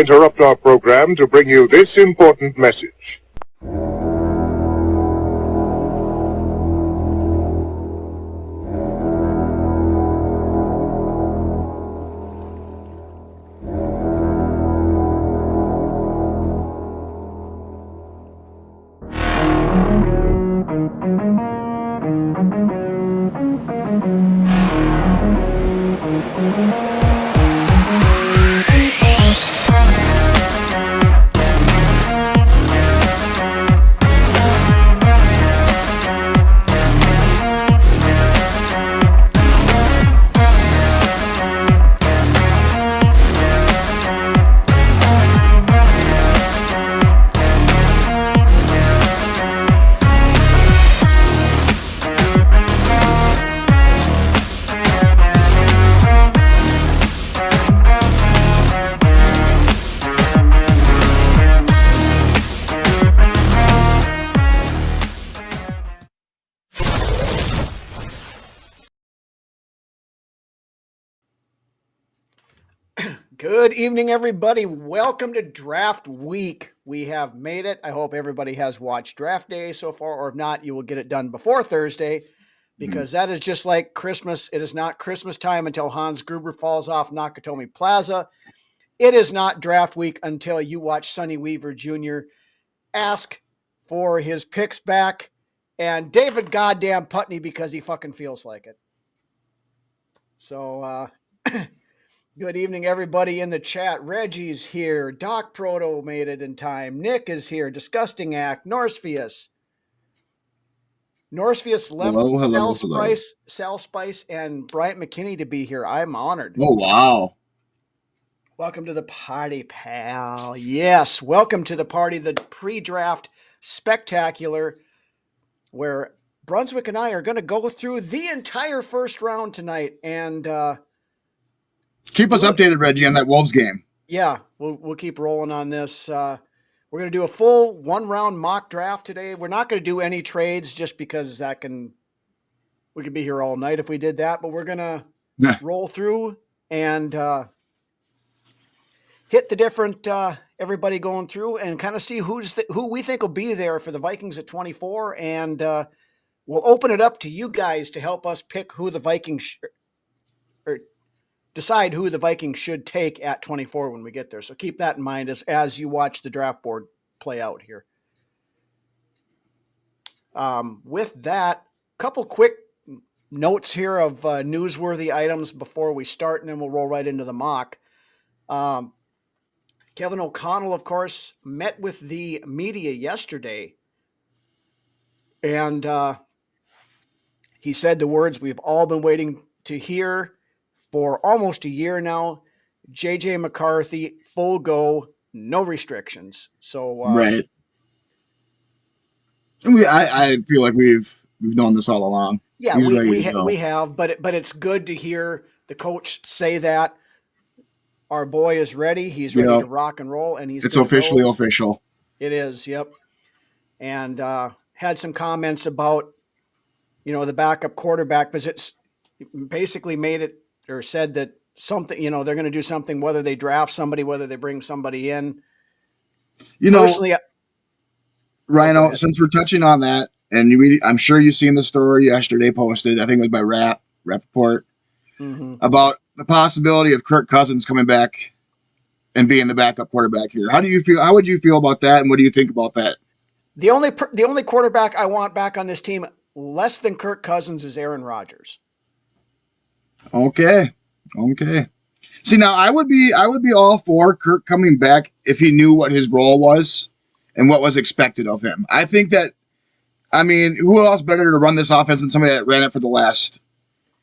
interrupt our program to bring you this important message. Good evening, everybody. Welcome to Draft Week. We have made it. I hope everybody has watched Draft Day so far, or if not, you will get it done before Thursday, because that is just like Christmas. It is not Christmas time until Hans Gruber falls off Nakatomi Plaza. It is not Draft Week until you watch Sonny Weaver Jr. ask for his picks back and David goddamn Putney because he fucking feels like it. So, good evening, everybody in the chat. Reggie's here. Doc Proto made it in time. Nick is here. Disgusting Act. Norsefius left Sal Spice, and Bryant McKinney to be here. I'm honored. Oh, wow. Welcome to the party, pal. Yes, welcome to the party, the pre-draft spectacular, where Brunswick and I are going to go through the entire first round tonight, and keep us updated, Reggie, on that Wolves game. Yeah, we'll keep rolling on this. We're going to do a full one-round mock draft today. We're not going to do any trades just because we could be here all night if we did that, but we're going to roll through and hit the different everybody going through and kind of see who we think will be there for the Vikings at 24, and we'll open it up to you guys to help us pick who the Vikings decide who the Vikings should take at 24 when we get there. So keep that in mind as you watch the draft board play out here. With that, couple quick notes here of newsworthy items before we start, and then we'll roll right into the mock. Kevin O'Connell, of course, met with the media yesterday, and he said the words we've all been waiting to hear for almost a year now. JJ McCarthy, full go, no restrictions. So right. I feel like we've known this all along. Yeah, we have, but it's good to hear the coach say that our boy is ready. He's ready to rock and roll, and it's officially official. It is, yep. And had some comments about the backup quarterback, because it's basically made it, or said that something, they're going to do something, whether they draft somebody, whether they bring somebody in. Personally, Ryno, since we're touching on that, and I'm sure you've seen the story yesterday posted, I think it was by Rappaport, about the possibility of Kirk Cousins coming back and being the backup quarterback here. How do you feel? How would you feel about that, and what do you think about that? The only quarterback I want back on this team, less than Kirk Cousins, is Aaron Rodgers. Okay. See, now I would be all for Kirk coming back if he knew what his role was and what was expected of him. I think that, who else better to run this offense than somebody that ran it for the last,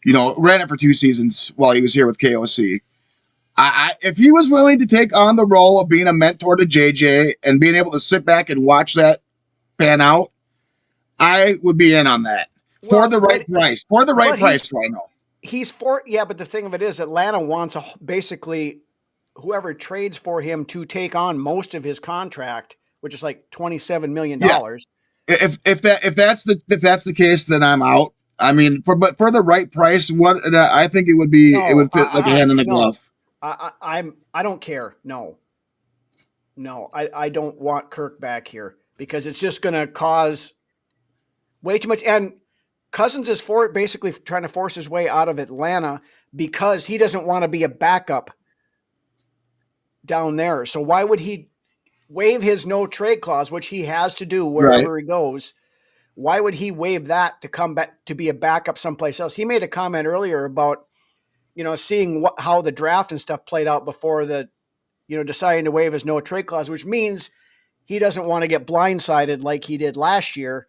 ran it for 2 seasons while he was here with KOC. If he was willing to take on the role of being a mentor to JJ and being able to sit back and watch that pan out, I would be in on that for the right price. For the right price, Ryno. But the thing of it is, Atlanta wants basically whoever trades for him to take on most of his contract, which is like $27 million. Yeah. If that's the case, then I'm out. But for the right price, I think it would fit like a hand in a glove. I don't care. No, No, I don't want Kirk back here because it's just going to cause way too much. And Cousins is basically trying to force his way out of Atlanta because he doesn't want to be a backup down there. So why would he waive his no trade clause, which he has to do wherever he goes? Why would he waive that to come back to be a backup someplace else? He made a comment earlier about, seeing how the draft and stuff played out before deciding to waive his no trade clause, which means he doesn't want to get blindsided like he did last year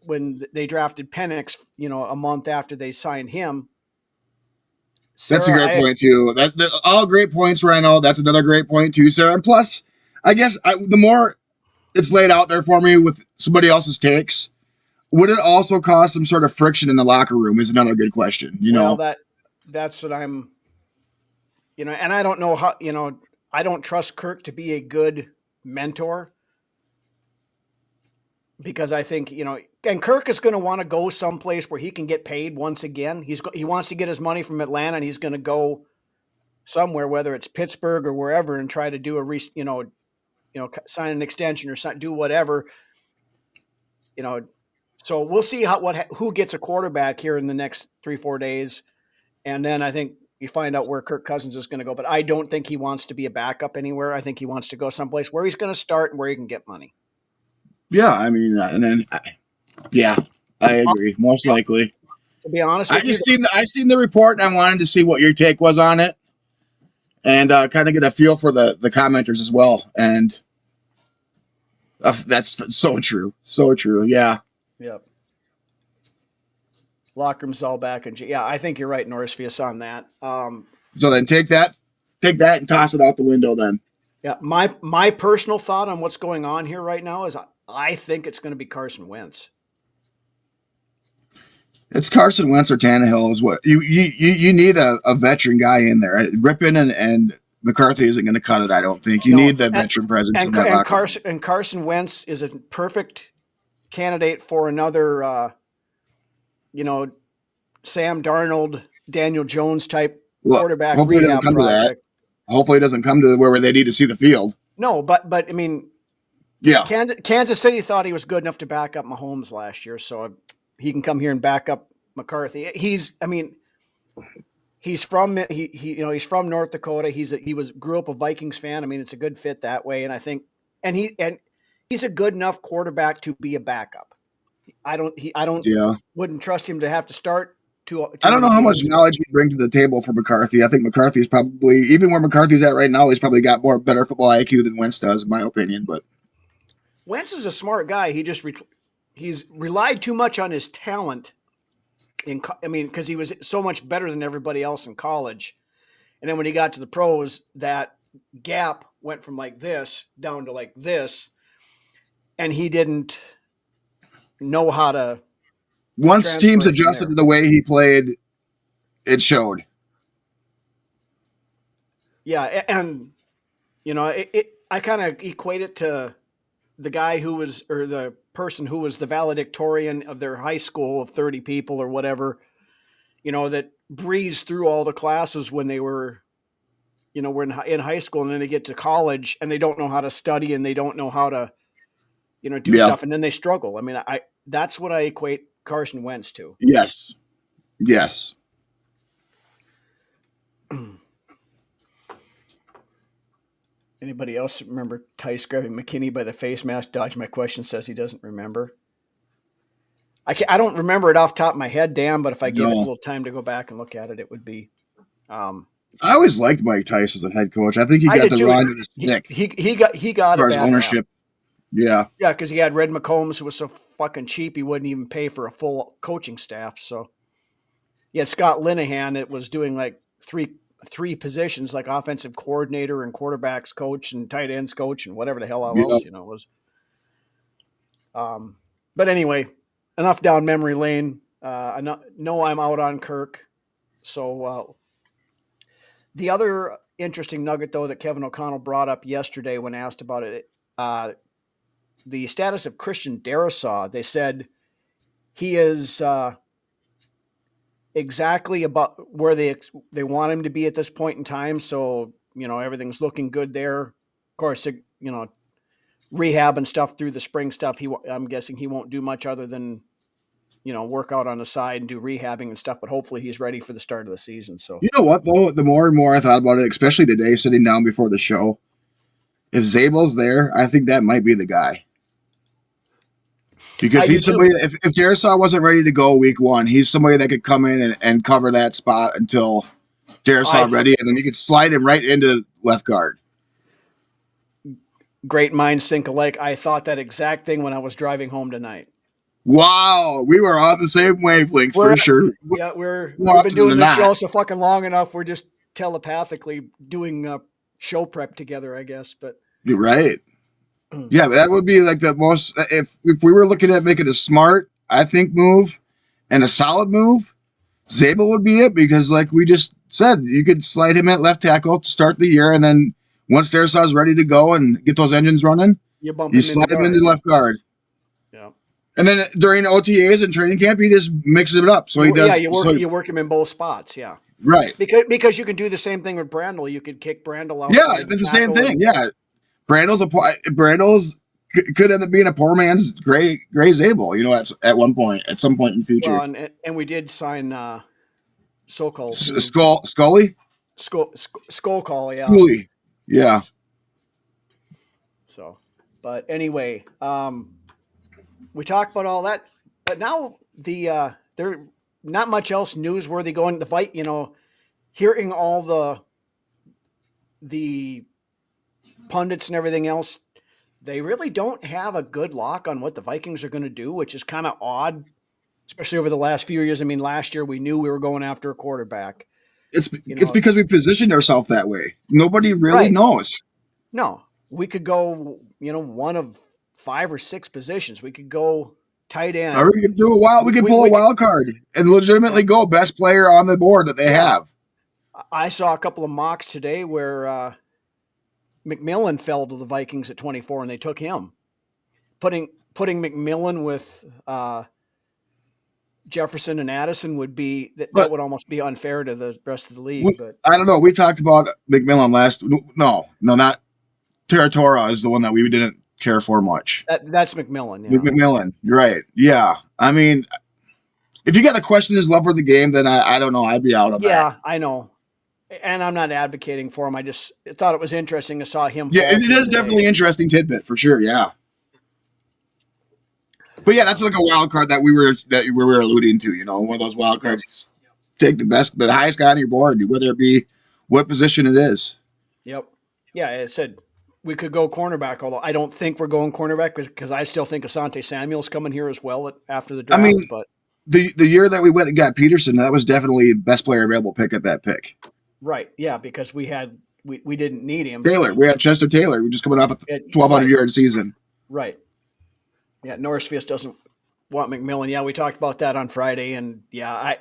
when they drafted Penix, a month after they signed him. That's a great point too. All great points, Ryno. That's another great point too, Sarah. And plus, I guess the more it's laid out there for me with somebody else's takes, would it also cause some sort of friction in the locker room? Is another good question. That's what I'm. And I don't know how. I don't trust Kirk to be a good mentor because I think and Kirk is going to want to go someplace where he can get paid once again. He wants to get his money from Atlanta, and he's going to go somewhere, whether it's Pittsburgh or wherever, and try to do sign an extension or do whatever. So we'll see who gets a quarterback here in the next 3-4 days, and then I think you find out where Kirk Cousins is going to go. But I don't think he wants to be a backup anywhere. I think he wants to go someplace where he's going to start and where he can get money. Yeah, I mean, and then I agree. Most likely. To be honest, I seen the report and I wanted to see what your take was on it, and kind of get a feel for the commenters as well. And that's so true, so true. Yeah. Yep. Locker room's all back, and I think you're right, Norrisfius, on that. So then take that, and toss it out the window. Then. Yeah, my personal thought on what's going on here right now is I think it's going to be Carson Wentz. It's Carson Wentz or Tannehill is what you need a veteran guy in there. Rippon and McCarthy isn't going to cut it. I don't think you need the veteran presence in that locker room. And Carson Wentz is a perfect candidate for another, Sam Darnold, Daniel Jones type quarterback rehab project. Hopefully it doesn't come to where they need to see the field. No, but I mean, yeah, Kansas City thought he was good enough to back up Mahomes last year, so he can come here and back up McCarthy. He's from he's from North Dakota. Grew up a Vikings fan. I mean, it's a good fit that way, and I think he's a good enough quarterback to be a backup. I wouldn't trust him to have to start. I don't know how much knowledge he'd bring to the table for McCarthy. I think McCarthy's probably, even where McCarthy's at right now, he's probably got better football IQ than Wentz does, in my opinion. But Wentz is a smart guy. He's relied too much on his talent. Because he was so much better than everybody else in college. And then when he got to the pros, that gap went from like this down to like this. And he didn't know how to. Once teams adjusted to the way he played, it showed. Yeah. And, I kind of equate it to the guy or the person who was the valedictorian of their high school of 30 people or whatever, that breezed through all the classes when they were, were in high school, and then they get to college and they don't know how to study and they don't know how to, do stuff. And then they struggle. I mean, that's what I equate Carson Wentz to. Yes. Yes. Anybody else remember Tice grabbing McKinney by the face mask? Dodge my question, says he doesn't remember. I don't remember it off the top of my head, Dan, but if I gave it a little time to go back and look at it, it would be. I always liked Mike Tice as a head coach. I think he got the run to the stick. He got as far as ownership. Yeah. Yeah, because he had Red McCombs, who was so fucking cheap he wouldn't even pay for a full coaching staff. So he had Scott Linehan that was doing like three positions, like offensive coordinator and quarterbacks coach and tight ends coach and whatever the hell else was. But anyway, enough down memory lane. I know I'm out on Kirk. So the other interesting nugget, though, that Kevin O'Connell brought up yesterday when asked about it, the status of Christian Darrisaw. They said he is exactly about where they want him to be at this point in time. So, everything's looking good there. course, rehab and stuff through the spring stuff. I'm guessing he won't do much other than, work out on the side and do rehabbing and stuff, but hopefully he's ready for the start of the season. So, You know what, though? The more and more I thought about it, especially today, sitting down before the show, if Zabel's there, I think that might be the guy. Because he's somebody, if Darisaw wasn't ready to go week 1, he's somebody that could come in and cover that spot until Darisaw ready, and then you could slide him right into left guard. Great minds think alike. I thought that exact thing when I was driving home tonight. Wow, we were on the same wavelength for sure. Yeah, we've been doing this show so fucking long enough. We're just telepathically doing show prep together, I guess. But you're right. Yeah, that would be like the most. If we were looking at making a smart, I think, move and a solid move, Zabel would be it, because, like we just said, you could slide him at left tackle to start the year, and then once Darisaw's ready to go and get those engines running, you slide him into left guard. Yeah. And then during OTAs and training camp, he just mixes it up. So he does. Yeah, you work him in both spots. Yeah. Right. Because you can do the same thing with Brandel. You could kick Brandel out. Yeah, that's the same thing. Yeah. Brandel's could end up being a poor man's Gray Zabel, at one point, at some point in the future. Well, and we did sign Sokol. Scully? Skolkol, yeah. Scully. Yeah. So, but anyway, we talked about all that, but now there not much else newsworthy going. The fight, hearing all the pundits and everything else, they really don't have a good lock on what the Vikings are going to do, which is kind of odd, especially over the last few years. I mean, last year we knew we were going after a quarterback. It's because we positioned ourselves that way. Nobody really knows. No, we could go, one of 5 or 6 positions. We could go tight end. Or we could do we could pull a wild card and legitimately go best player on the board that they have. I saw a couple of mocks today where McMillan fell to the Vikings at 24 and they took him. Putting McMillan with Jefferson and Addison would be that would almost be unfair to the rest of the league. But I don't know. We talked about McMillan not Territora is the one that we didn't care for much. That's McMillan. Yeah. McMillan, right? Yeah. I mean, if you got to question his love for the game, then I don't know. I'd be out on that. Yeah, I know. And I'm not advocating for him. I just thought it was interesting to saw him. Yeah, it is definitely interesting tidbit for sure. Yeah. But yeah, that's like a wild card that we were alluding to. One of those wild cards. Take the highest guy on your board, whether it be what position it is. Yep. Yeah, it said we could go cornerback, although I don't think we're going cornerback because I still think Asante Samuel's coming here as well after the draft. I mean, but the year that we went and got Peterson, that was definitely best player available pick at that pick. Right. Yeah, because we didn't need him. Taylor. We had Chester Taylor. We're just coming off a 1,200-yard season. Right. Yeah, Norris Fisk doesn't want McMillan. Yeah, we talked about that on Friday, and yeah,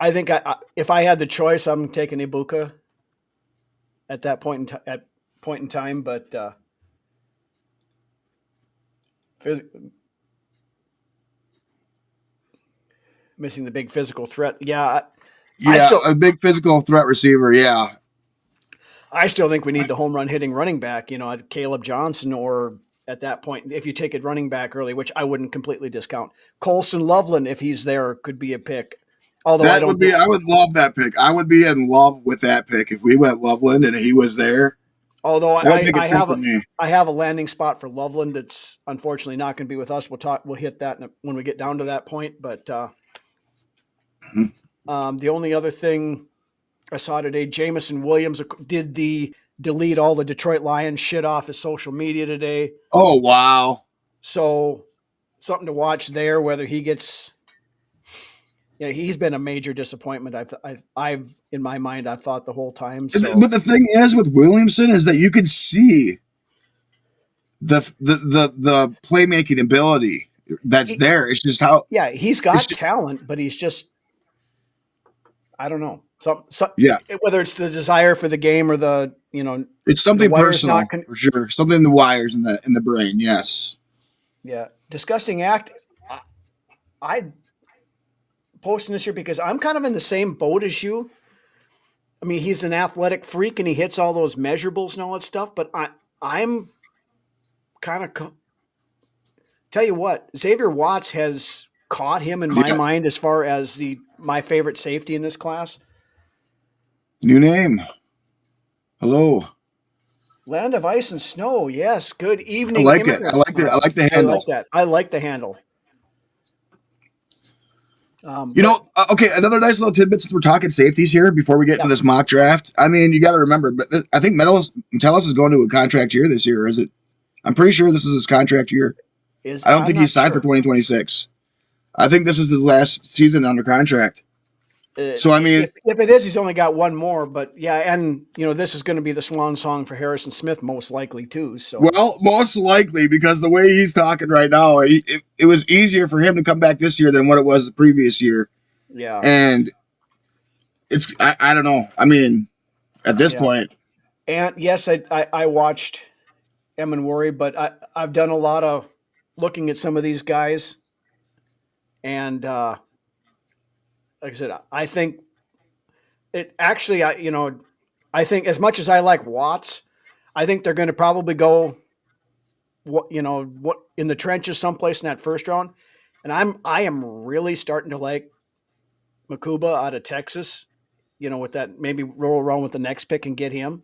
I think if I had the choice, I'm taking Ibuka at that point in time, but missing the big physical threat. Yeah. A big physical threat receiver. Yeah. I still think we need the home run hitting running back, Caleb Johnson, or at that point, if you take it running back early, which I wouldn't completely discount. Colson Loveland, if he's there, could be a pick. Although I would love that pick. I would be in love with that pick if we went Loveland and he was there. Although I have a landing spot for Loveland that's unfortunately not going to be with us. We'll hit that when we get down to that point. But the only other thing I saw today, Jamison Williams did delete all the Detroit Lions shit off his social media today. Oh, wow. So something to watch there, whether he gets, he's been a major disappointment. I've in my mind, I've thought the whole time. So. But the thing is with Williamson is that you could see the playmaking ability that's there. It's just how. Yeah. He's got talent, but he's just, I don't know. Whether it's the desire for the game or it's something personal for sure. Something in the wires in the brain. Yes. Yeah. Disgusting act. I posting this here because I'm kind of in the same boat as you. I mean, he's an athletic freak and he hits all those measurables and all that stuff. But I'm kind of tell you what, Xavier Watts has caught him in my Yeah. mind as far as my favorite safety in this class. New name. Hello. Land of Ice and Snow. Yes. Good I evening. like it. immigrant. I like the I handle. like that. I like the handle. Okay, another nice little tidbit since we're talking safeties here before we get into this mock draft. I mean, you got to remember, but I think Metellus is going to a contract year this year, is it? I'm pretty sure this is his contract year. I don't think he's signed for 2026. I think this is his last season under contract. So, I mean, if it is, he's only got one more. But yeah, and this is going to be the swan song for Harrison Smith, most likely too. So, well, most likely because the way he's talking right now, it was easier for him to come back this year than what it was the previous year. Yeah, and it's I don't know. I mean, at this point, and yes, I watched Worry, but I've done a lot of looking at some of these guys, and like I said, I think it actually, I think as much as I like Watts, I think they're going to probably go, what in the trenches someplace in that first round, and I am really starting to like Makuba out of Texas, with that maybe roll around with the next pick and get him.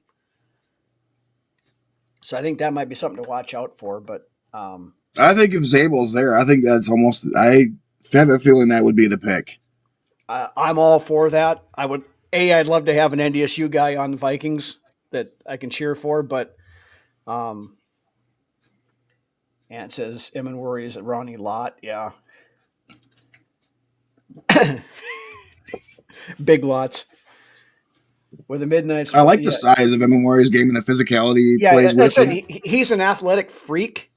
So I think that might be something to watch out for. But I think if Zabel's there, I think that's almost. I have a feeling that would be the pick. I'm all for that. I'd love to have an NDSU guy on the Vikings that I can cheer for, but and it says Worry is at Ronnie Lott. Yeah. Big lots. With the midnight. I like the size of Worry's game and the physicality he plays with him. He's an athletic freak,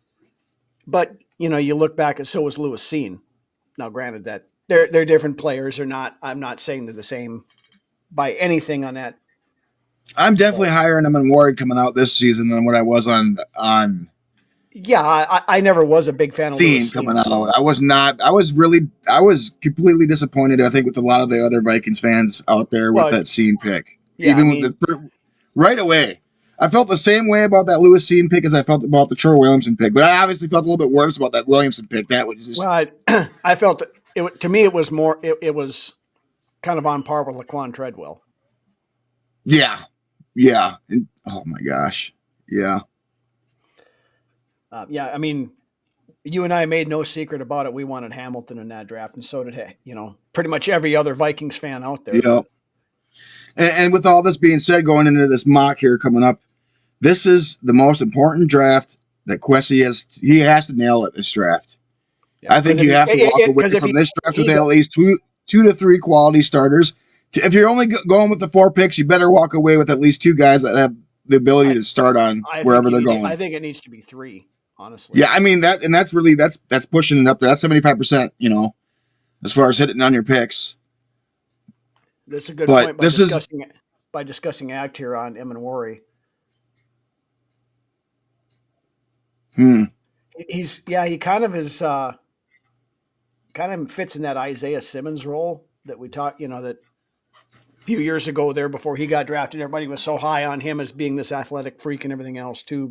but you look back and so was Lewis Seen. Now, granted that they're different players. I'm not saying they're the same by anything on that. I'm definitely higher on Worry coming out this season than what I was on. Yeah, I never was a big fan of Lewis coming out. I was not. I was completely disappointed. I think with a lot of the other Vikings fans out there with that Seen pick. Yeah, right away, I felt the same way about that Lewis Seen pick as I felt about the Troy Williamson pick. But I obviously felt a little bit worse about that Williamson pick. That was just. Well, I felt it. To me, it was more. It was kind of on par with Laquan Treadwell. Yeah. And, oh my gosh. Yeah. Yeah, I mean, you and I made no secret about it. We wanted Hamilton in that draft, and so did pretty much every other Vikings fan out there. Yeah. And with all this being said, going into this mock here coming up, this is the most important draft that Quessy has. He has to nail it this draft. Yeah, I think you have to walk away from this draft with at least two to three quality starters. If you're only going with the 4 picks, you better walk away with at least 2 guys that have the ability to start on wherever they're going. I think it needs to be 3, honestly. Yeah, I mean that's really that's pushing it up there. That's 75%. As far as hitting on your picks. That's a good point. By discussing act here on Worry. He kind of is kind of fits in that Isaiah Simmons role that we talked, that a few years ago there before he got drafted, everybody was so high on him as being this athletic freak and everything else too.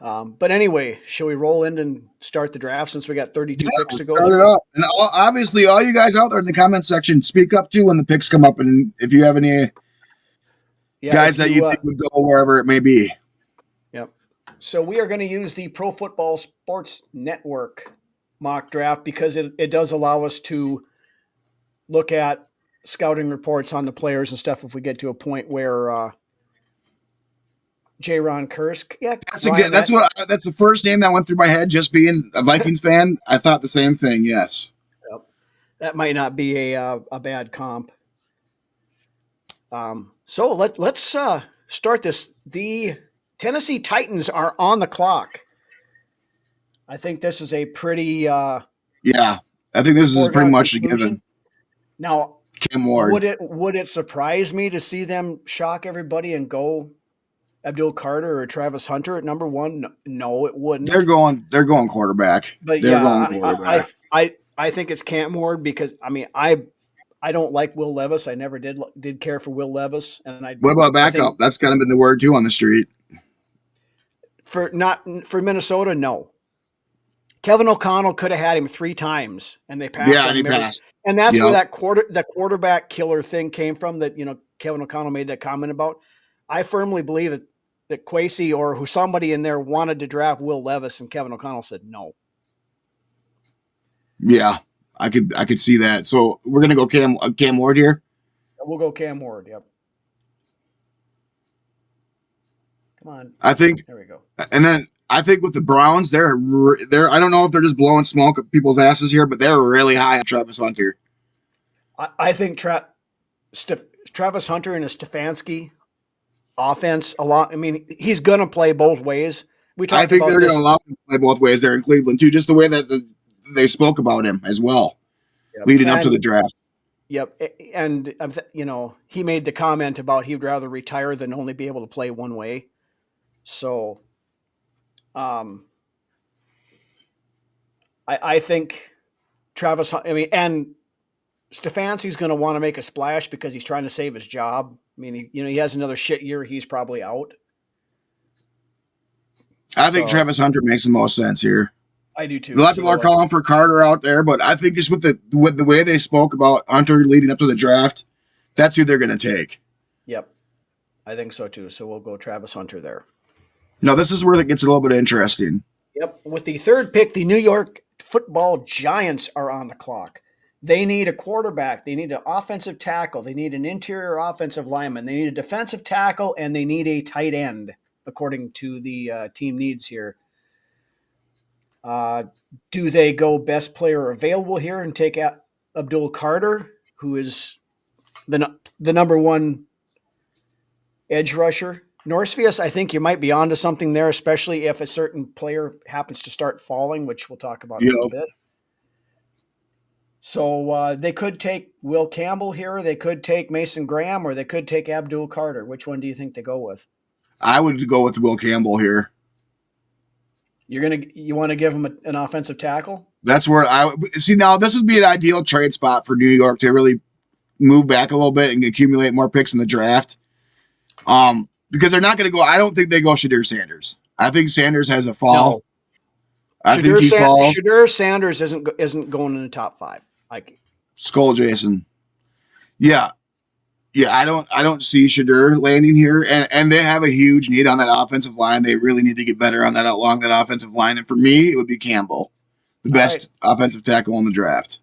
But anyway, shall we roll in and start the draft since we got 32 picks to go? Start it up. And obviously, all you guys out there in the comment section, speak up too when the picks come up, and if you have any guys that you think would go wherever it may be. Yep. So we are going to use the Pro Football Sports Network mock draft because it does allow us to look at scouting reports on the players and stuff if we get to a point where J-Ron Kursk. Yeah, that's the first name that went through my head. Just being a Vikings fan, I thought the same thing. Yes, that might not be a bad comp. So let's start this. The Tennessee Titans are on the clock. I think this is a pretty. I think this is pretty much a given. Now, Cam Ward. Would it surprise me to see them shock everybody and go Abdul Carter or Travis Hunter at number 1? No, it wouldn't. They're going quarterback. But going quarterback. I think it's Cam Ward because I I don't like Will Levis. I never did care for Will Levis, and What about I backup? think That's kind of been the word too on the street. for Minnesota, no. Kevin O'Connell could have had him 3 times, and they passed Yeah, on and he him every. passed. And that's Yep. where that quarterback killer thing came from. That Kevin O'Connell made that comment about. I firmly believe that Kwesi or who somebody in there wanted to draft Will Levis, and Kevin O'Connell said no. Yeah, I could see that. So we're gonna go Cam Ward here. We'll go Cam Ward. Yep. Come on. I think, There we go. and then I think with the Browns, they're I don't know if they're just blowing smoke at people's asses here, but they're really high on Travis Hunter. I think Travis Hunter and his Stefanski offense a lot. I mean, he's gonna play both ways. I think they're going to allow him to play both ways there in Cleveland too, just the way that they spoke about him as well, leading up to the draft. Yep, and he made the comment about he'd rather retire than only be able to play one way. So, I think Travis. I mean, and Stefanski's going to want to make a splash because he's trying to save his job. I mean, he has another shit year. He's probably out. I think Travis Hunter makes the most sense here. I do too. A lot of people are calling for Carter out there, but I think just with the way they spoke about Hunter leading up to the draft, that's who they're going to take. Yep, I think so too. So we'll go Travis Hunter there. No, this is where it gets a little bit interesting. Yep. With the 3rd pick, the New York Football Giants are on the clock. They need a quarterback. They need an offensive tackle. They need an interior offensive lineman. They need a defensive tackle, and they need a tight end, according to the team needs here. Do they go best player available here and take out Abdul Carter, who is the number 1 edge rusher? Norsefius, I think you might be onto something there, especially if a certain player happens to start falling, which we'll talk about in a little bit. So they could take Will Campbell here, they could take Mason Graham, or they could take Abdul Carter. Which one do you think they go with? I would go with Will Campbell here. You want to give him an offensive tackle? That's where I see. Now this would be an ideal trade spot for New York to really move back a little bit and accumulate more picks in the draft. Because they're not going to go. I don't think they go Shadir Sanders. I think Sanders has a fall. No. I think he falls. Shadir Sanders isn't going in the top 5. Like Skull Jason. Yeah. I don't see Shadir landing here, and they have a huge need on that offensive line. They really need to get better on along that offensive line. And for me, it would be Campbell, the best offensive tackle in the draft.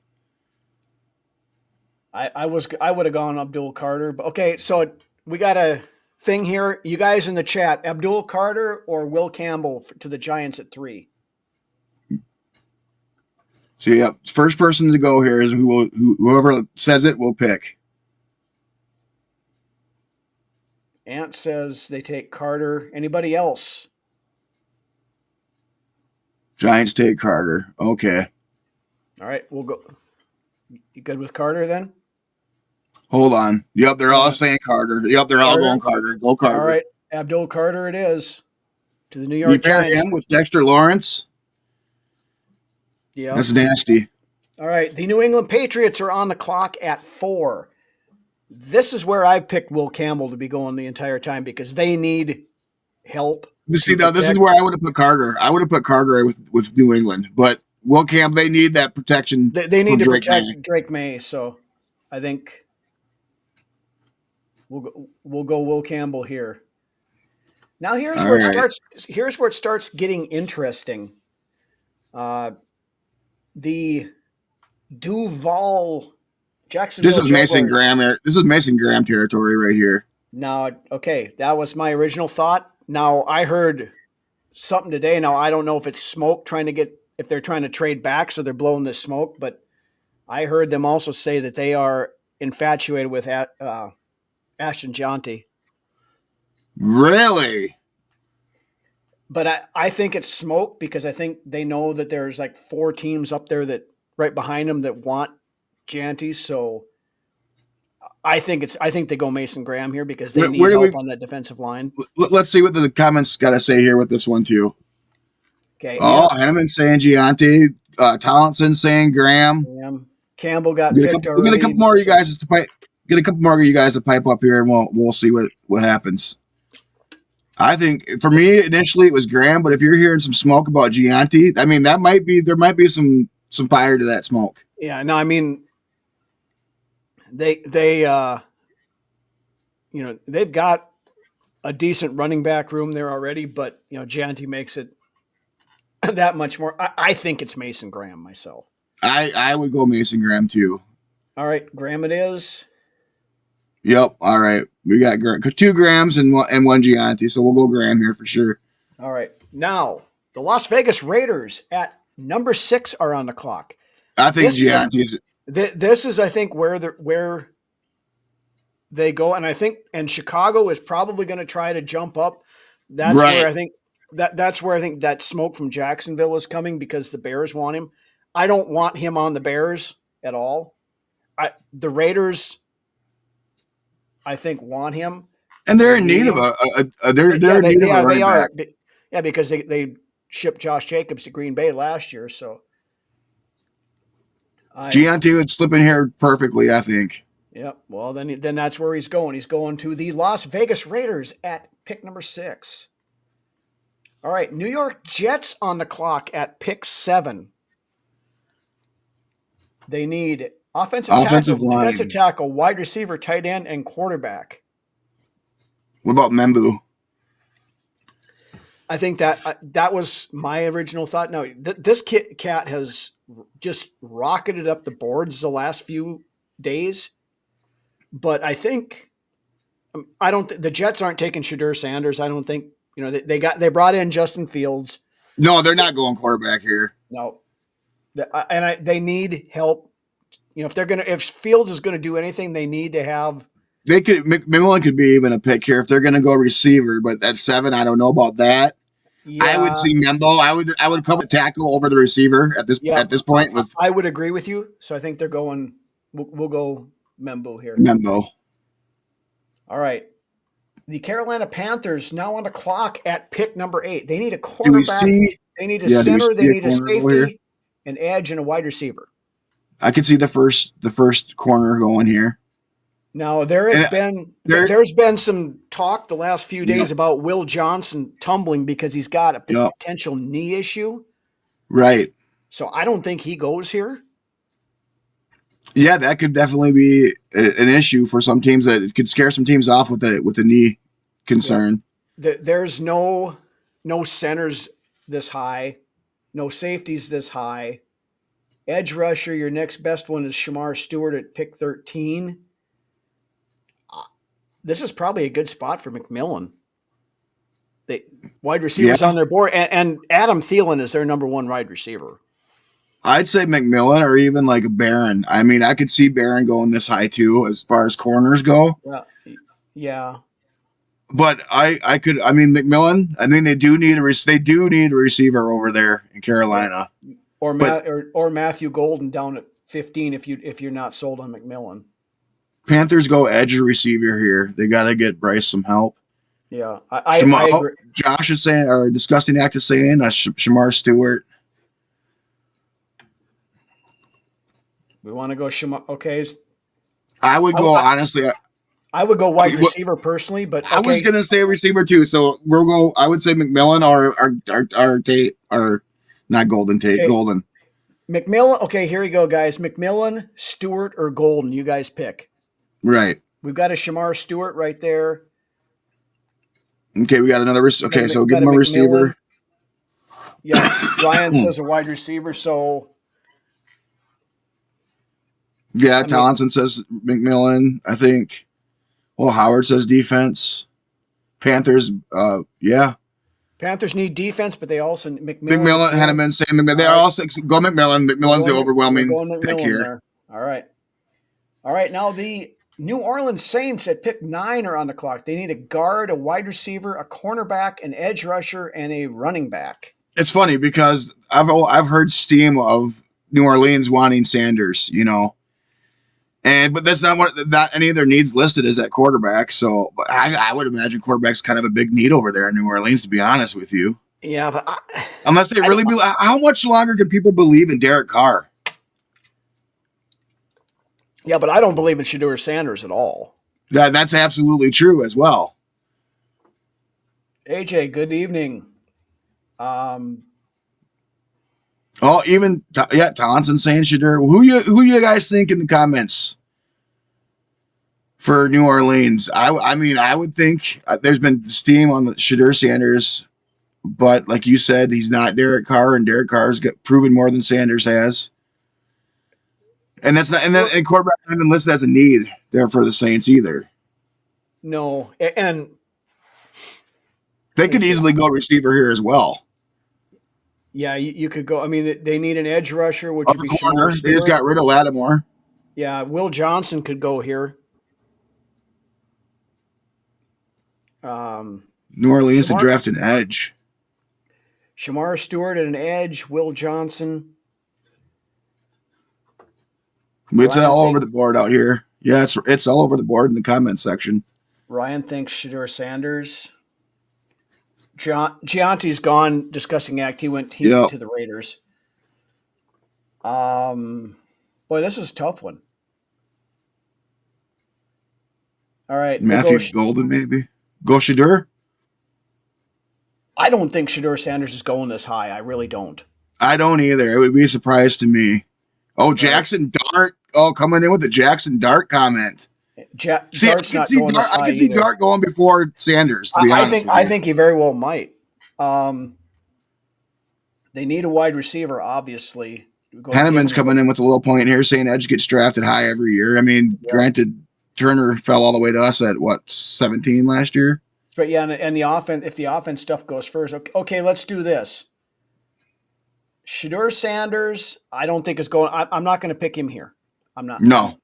I would have gone Abdul Carter, but okay. So we got a thing here, you guys in the chat: Abdul Carter or Will Campbell to the Giants at 3. So yeah, first person to go here is whoever says it will pick. Ant says they take Carter. Anybody else? Giants take Carter. Okay. All right, we'll go. You good with Carter then? Hold on. Yep, they're all saying Carter. Yep, they're all going Carter. Go Carter. All right, Abdul Carter it is to the New York Giants. Him with Dexter Lawrence. Yeah, that's nasty. All right, the New England Patriots are on the clock at 4. This is where I picked Will Campbell to be going the entire time because they need help. See, now this is where I would have put Carter. I would have put Carter with New England, but Will Campbell, they need that protection. They need to protect Drake May, so I think we'll go Will Campbell here. Now here's where it starts getting interesting. The Duval Jacksonville. This is Mason Graham. This is Mason Graham territory right here. Now, okay, that was my original thought. Now I heard something today. Now I don't know if it's smoke if they're trying to trade back, so they're blowing this smoke. But I heard them also say that they are infatuated with Ashton Jonty. Really? But I think it's smoke because I think they know that there's like 4 teams up there that right behind them that want Janty. So I think they go Mason Graham here because they need help on that defensive line. Let's see what the comments got to say here with this one too. Okay. Oh, Henneman saying Gianti, Tollinson saying Graham. Campbell got Get a picked couple, we'll get a already. couple more of you guys to pipe. Get a couple more of you guys to pipe up here, and we'll see what happens. I think for me initially it was Graham, but if you're hearing some smoke about Gianti, I mean there might be some fire to that smoke. Yeah, no, I mean they they've got a decent running back room there already, but Gianti makes it that much more. I think it's Mason Graham myself. I would go Mason Graham too. All right, Graham it is. Yep. All right, we got 2 Grahams and one Gianti, so we'll go Graham here for sure. All right, now the Las Vegas Raiders at number 6 are on the clock. I think Gianti's. This is, I think, where they go, and Chicago is probably going to try to jump up. That's right. where I think that's where I think that smoke from Jacksonville is coming, because the Bears want him. I don't want him on the Bears at all. The Raiders, I think, want him, and they're in need of they're in need of a running back. Yeah, because they shipped Josh Jacobs to Green Bay last year, so Gianti would slip in here perfectly, I think. Yeah, well, then that's where he's going. He's going to the Las Vegas Raiders at pick number 6. All right, New York Jets on the clock at pick 7. They need offensive line, defensive tackle, wide receiver, tight end, and quarterback. What about Membu? I think that was my original thought. No, this cat has just rocketed up the boards the last few days. But I think the Jets aren't taking Shadur Sanders. I don't think they brought in Justin Fields. No, they're not going quarterback here. No, they need help. If Fields is gonna do anything, they need to have. McMillan could be even a pick here if they're gonna go receiver. But at 7, I don't know about that. Yeah. I would see Membo. I would put the tackle over the receiver at this point. I would agree with you. So I think they're going. We'll go Membo here. Membo. All right. The Carolina Panthers now on the clock at pick number 8. They need a quarterback. They need a center. They need a safety, an edge, and a wide receiver. I could see the first corner going here. Now there's been some talk the last few days about Will Johnson tumbling because he's got a potential knee issue. Right. So I don't think he goes here. Yeah, that could definitely be an issue for some teams. That it could scare some teams off with the knee concern. Yeah. There's no centers this high, no safeties this high. Edge rusher, your next best one is Shamar Stewart at pick 13. This is probably a good spot for McMillan. The wide receivers on their board, and Adam Thielen is their number 1 wide receiver. I'd say McMillan or even like a Barron. I mean, I could see Barron going this high too, as far as corners go. Yeah. But McMillan. I think they do need a receiver over there in Carolina. Or Matthew Golden down at 15 if you're not sold on McMillan. Panthers go edge receiver here. They got to get Bryce some help. Yeah, I agree. Josh is saying, or Disgusting Act is saying, Shamar Stewart. We want to go Shamar. Okay. I would go, honestly. I would go wide receiver personally, but okay. I was going to say receiver too. So we'll go, I would say McMillan or Tate, or not Golden Tate, okay. Golden. McMillan. Okay, here we go, guys. McMillan, Stewart, or Golden. You guys pick. Right. We've got a Shamar Stewart right there. Okay, we got another. Okay, so give him a receiver. Yeah, Ryan says a wide receiver. So. Yeah, Townsend says McMillan. I think. Well, Howard says defense. Panthers. Yeah. Panthers need defense, but they also McMillan had him in saying McMillan. They also go McMillan. McMillan's the overwhelming pick here. There. All right. Now the New Orleans Saints at pick 9 are on the clock. They need a guard, a wide receiver, a cornerback, an edge rusher, and a running back. It's funny because I've heard steam of New Orleans wanting Sanders, but that's not any of their needs listed as that quarterback. So, but I would imagine quarterback's kind of a big need over there in New Orleans, to be honest with you. Yeah, but unless they really believe, how much longer can people believe in Derek Carr? Yeah, but I don't believe in Shedeur Sanders at all. That's absolutely true as well. AJ, good evening. Even Townsend saying Shedeur. Who you guys think in the comments for New Orleans? I mean, I would think there's been steam on the Shedeur Sanders, but like you said, he's not Derek Carr, and Derek Carr's got proven more than Sanders has. And that's not, and quarterback not even listed as a need there for the Saints either. No, and they could easily go receiver here as well. Yeah, you could go. I mean, they need an edge rusher, which would be corner. They just got rid of Lattimore. Yeah, Will Johnson could go here. New Orleans to draft an edge. Shamar Stewart at an edge. Will Johnson. It's all over the board out here. Yeah, it's all over the board in the comment section. Ryan thinks Shedeur Sanders. Gianti's gone discussing act. He went to the Raiders. Boy, this is a tough one. All right. Matthew Golden, maybe. Go Shedeur? I don't think Shedeur Sanders is going this high. I really don't. I don't either. It would be a surprise to me. Oh, Jackson Dart. Oh, coming in with the Jackson Dart comment. I can see Dart going before Sanders, to be honest with you. I think he very well might. They need a wide receiver, obviously. Henneman's coming in with a little point here, saying edge gets drafted high every year. I mean, granted, Turner fell all the way to us at, 17 last year? But yeah, and the offense, if the offense stuff goes first, okay, let's do this. Shedeur Sanders, I don't think is going. I'm not going to pick him here. I'm not. No,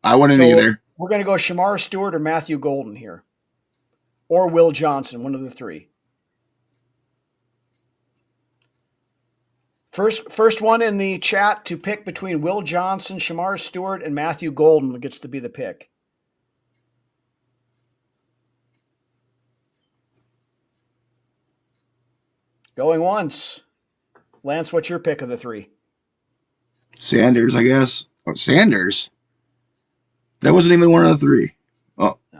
I wouldn't either. We're going to go Shamar Stewart or Matthew Golden here, or Will Johnson, one of the three. First one in the chat to pick between Will Johnson, Shamar Stewart, and Matthew Golden gets to be the pick. Going once. Lance, what's your pick of the three? Sanders, I guess. Oh, Sanders? That wasn't even one of the three.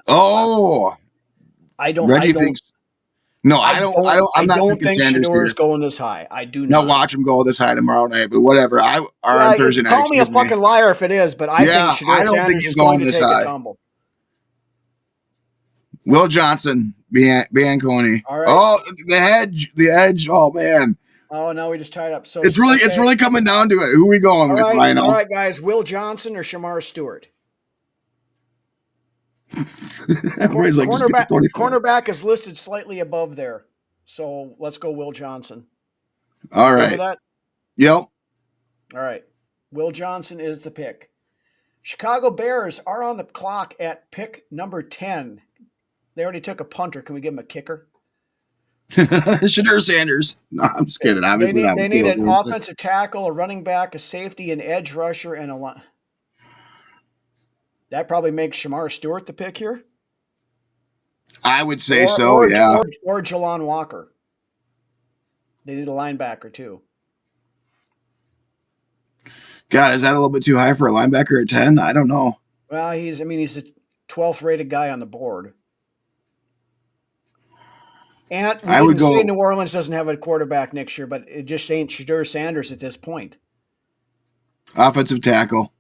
Oh. Reggie thinks. No, I don't. I'm not thinking Sanders here. Shedeur's going this high. I do not. Now watch him go this high tomorrow night, but whatever. On Thursday night. Call me a fucking liar if it is, but I think Shedeur Sanders is going this high. Will Johnson, Bianconi. All right. Oh, the edge. Oh man. Oh, no, we just tied up. So it's really coming down to it. Who are we going with, Ryno? All right, guys. Will Johnson or Shamar Stewart? Cornerback is listed slightly above there. So let's go Will Johnson. All right. That? Yep. All right. Will Johnson is the pick. Chicago Bears are on the clock at pick number 10. They already took a punter. Can we give him a kicker? Shedeur Sanders. No, I'm just kidding. Obviously, they need an offensive tackle, a running back, a safety, an edge rusher, and a line. That probably makes Shamar Stewart the pick here. I would say yeah. Or Jalon Walker. They need a linebacker too. God, is that a little bit too high for a linebacker at 10? I don't know. Well, he's the 12th rated guy on the board. And we didn't say New Orleans doesn't have a quarterback next year, but it just ain't Shedeur Sanders at this point. Offensive tackle.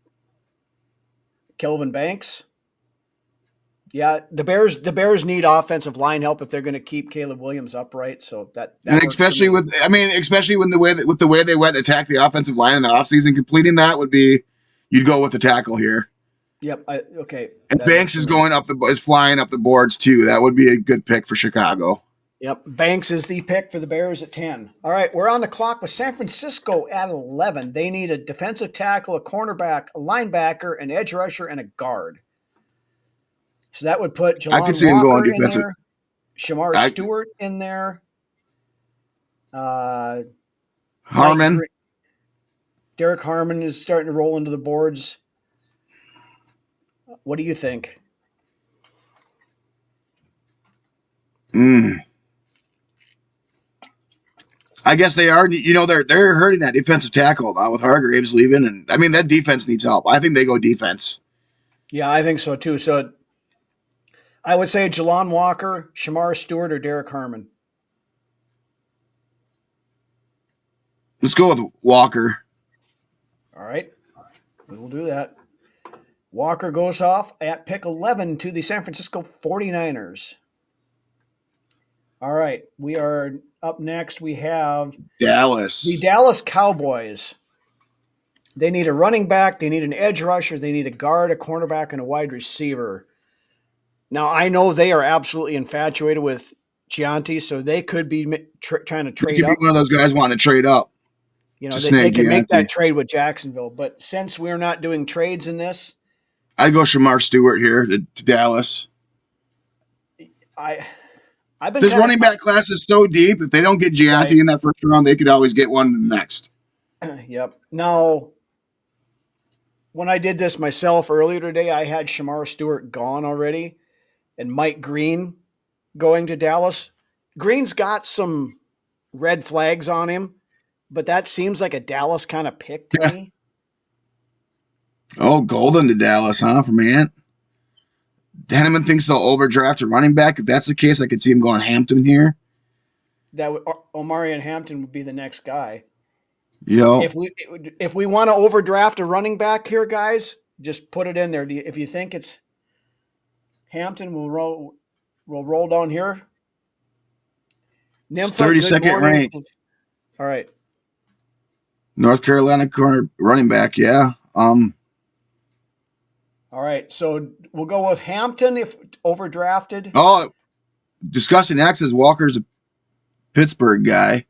Kelvin Banks. Yeah, the Bears need offensive line help if they're going to keep Caleb Williams upright. So that and especially when the way they went and attack the offensive line in the offseason, completing that would be you'd go with the tackle here. Yep. Okay. And Banks is flying up the boards too. That would be a good pick for Chicago. Yep, Banks is the pick for the Bears at 10. All right, we're on the clock with San Francisco at 11. They need a defensive tackle, a cornerback, a linebacker, an edge rusher, and a guard. So that would put Jalon I could see him going Walker defensive. In there, Shamar Stewart in there. Harmon. Derek Harmon is starting to roll into the boards. What do you think? I guess they are. They're hurting that defensive tackle now with Hargraves leaving, and I mean that defense needs help. I think they go defense. Yeah, I think so too. So I would say Jalon Walker, Shamar Stewart, or Derek Harmon. Let's go with Walker. All right, we will do that. Walker goes off at pick 11 to the San Francisco 49ers. All right, we are up next. We have Dallas. the Dallas Cowboys. They need a running back, they need an edge rusher, they need a guard, a cornerback, and a wide receiver. Now, I know they are absolutely infatuated with Gianti, so they could be trying to He trade could be up. one of those guys wanting to trade up. You know, to they snag can make Gianti. that trade with Jacksonville. But since we're not doing trades in this, I'd go Shamar Stewart here to Dallas. I've been This running back class is so deep. If they don't get Gianti in that first round, they could always get one in the next. Yep. Now, when I did this myself earlier today, I had Shamar Stewart gone already and Mike Green going to Dallas. Green's got some red flags on him, but that seems like a Dallas kind of pick to me. Oh, Golden to Dallas, huh, for Ant? Henneman thinks they'll overdraft a running back. If that's the case, I could see him going Hampton here. That would, Omarion Hampton would be the next guy. Yo. If we want to overdraft a running back here, guys, just put it in there. If you think it's Hampton, we'll roll down here. Nympha, 32nd ranked. All right. North Carolina corner running back, yeah. All right, so we'll go with Hampton if overdrafted. Oh, discussing X's, Walker's a Pittsburgh guy.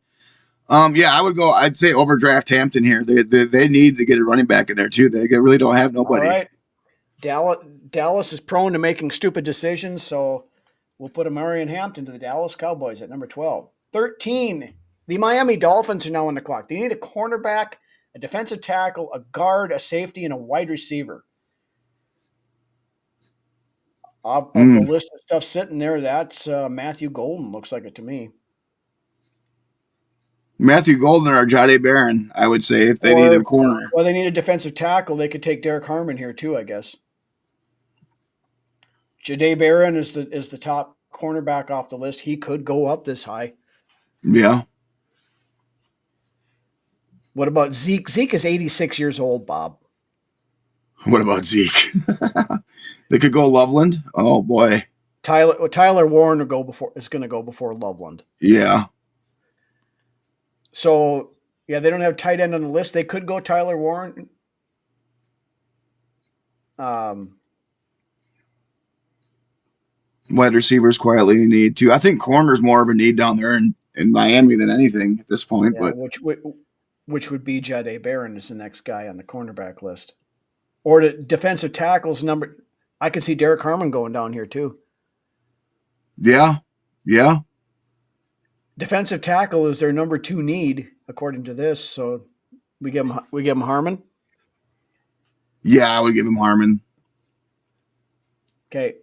Yeah, I'd say overdraft Hampton here. They need to get a running back in there too. They really don't have nobody. All right. Dallas is prone to making stupid decisions, so we'll put Omarion Hampton to the Dallas Cowboys at number 12. 13, the Miami Dolphins are now on the clock. They need a cornerback, a defensive tackle, a guard, a safety, and a wide receiver. Of the list of stuff sitting there, that's Matthew Golden, looks like it to me. Matthew Golden or Jade Barron, I would say, if they need a corner. Or they need a defensive tackle, they could take Derek Harmon here too, I guess. Jade Barron is the top cornerback off the list. He could go up this high. Yeah. What about Zeke? Zeke is 86 years old, Bob. What about Zeke? They could go Loveland. Oh boy. Tyler Warren is going to go before Loveland. Yeah. So yeah, they don't have tight end on the list. They could go Tyler Warren. Wide receivers quietly need to. I think corner's more of a need down there in Miami than anything at this point. Yeah, but which would be Jade Barron is the next guy on the cornerback list. Or the defensive tackles number. I could see Derek Harmon going down here too. Yeah. Yeah. Defensive tackle is their number 2 need according to this. So we give him Harmon. Yeah, I would give him Harmon. Okay.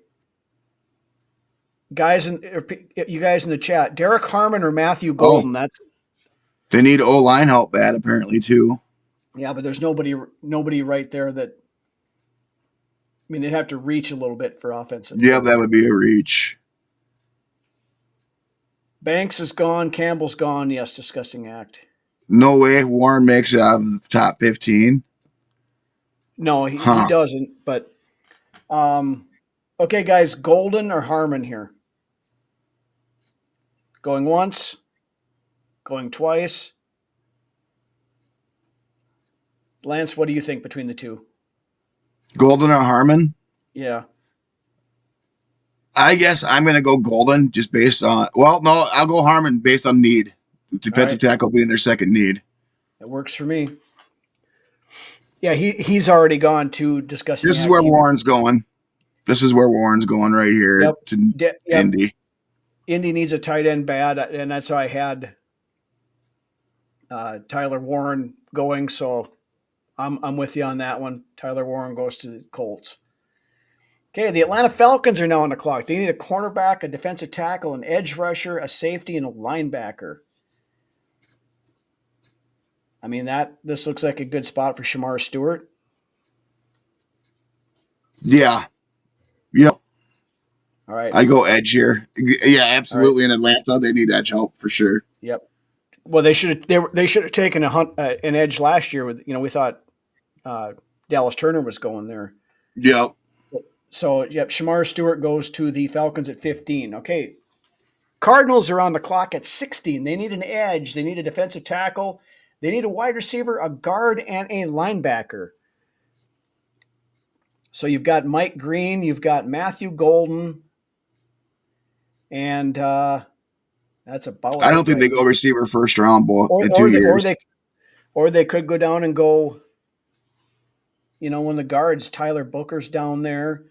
You guys in the chat, Derek Harmon or Matthew Golden? They need O-line help bad apparently too. Yeah, but there's nobody right there that. I mean, they'd have to reach a little bit for offensive. Yeah, that would be a reach. Banks is gone. Campbell's gone. Yes, disgusting act. No way Warren makes it out of the top 15. No, he doesn't. But okay, guys, Golden or Harmon here? Going once, going twice. Lance, what do you think between the two? Golden or Harmon? Yeah. I guess I'm going to go Golden just based on – well, no, I'll go Harmon based on need. Defensive tackle being their second need. That works for me. Yeah, he's already gone to discussing. This is where Warren's going. This is where Warren's going right here to Indy. Indy needs a tight end bad, and that's how I had Tyler Warren going. So I'm with you on that one. Tyler Warren goes to the Colts. Okay, the Atlanta Falcons are now on the clock. They need a cornerback, a defensive tackle, an edge rusher, a safety, and a linebacker. I mean, this looks like a good spot for Shamar Stewart. Yeah. Yep. All right. I'd go edge here. Yeah, All right. absolutely. In Atlanta, they need edge help for sure. Yep. Well, they should have taken an edge last year. With we thought Dallas Turner was going there. Yep. So yep, Shamar Stewart goes to the Falcons at 15. Okay. Cardinals are on the clock at 16. They need an edge. They need a defensive tackle. They need a wide receiver, a guard, and a linebacker. So you've got Mike Green, you've got Matthew Golden, and that's about. I don't think they go receiver first round in 2 years. Or they could go down and go. When the guards, Tyler Booker's down there.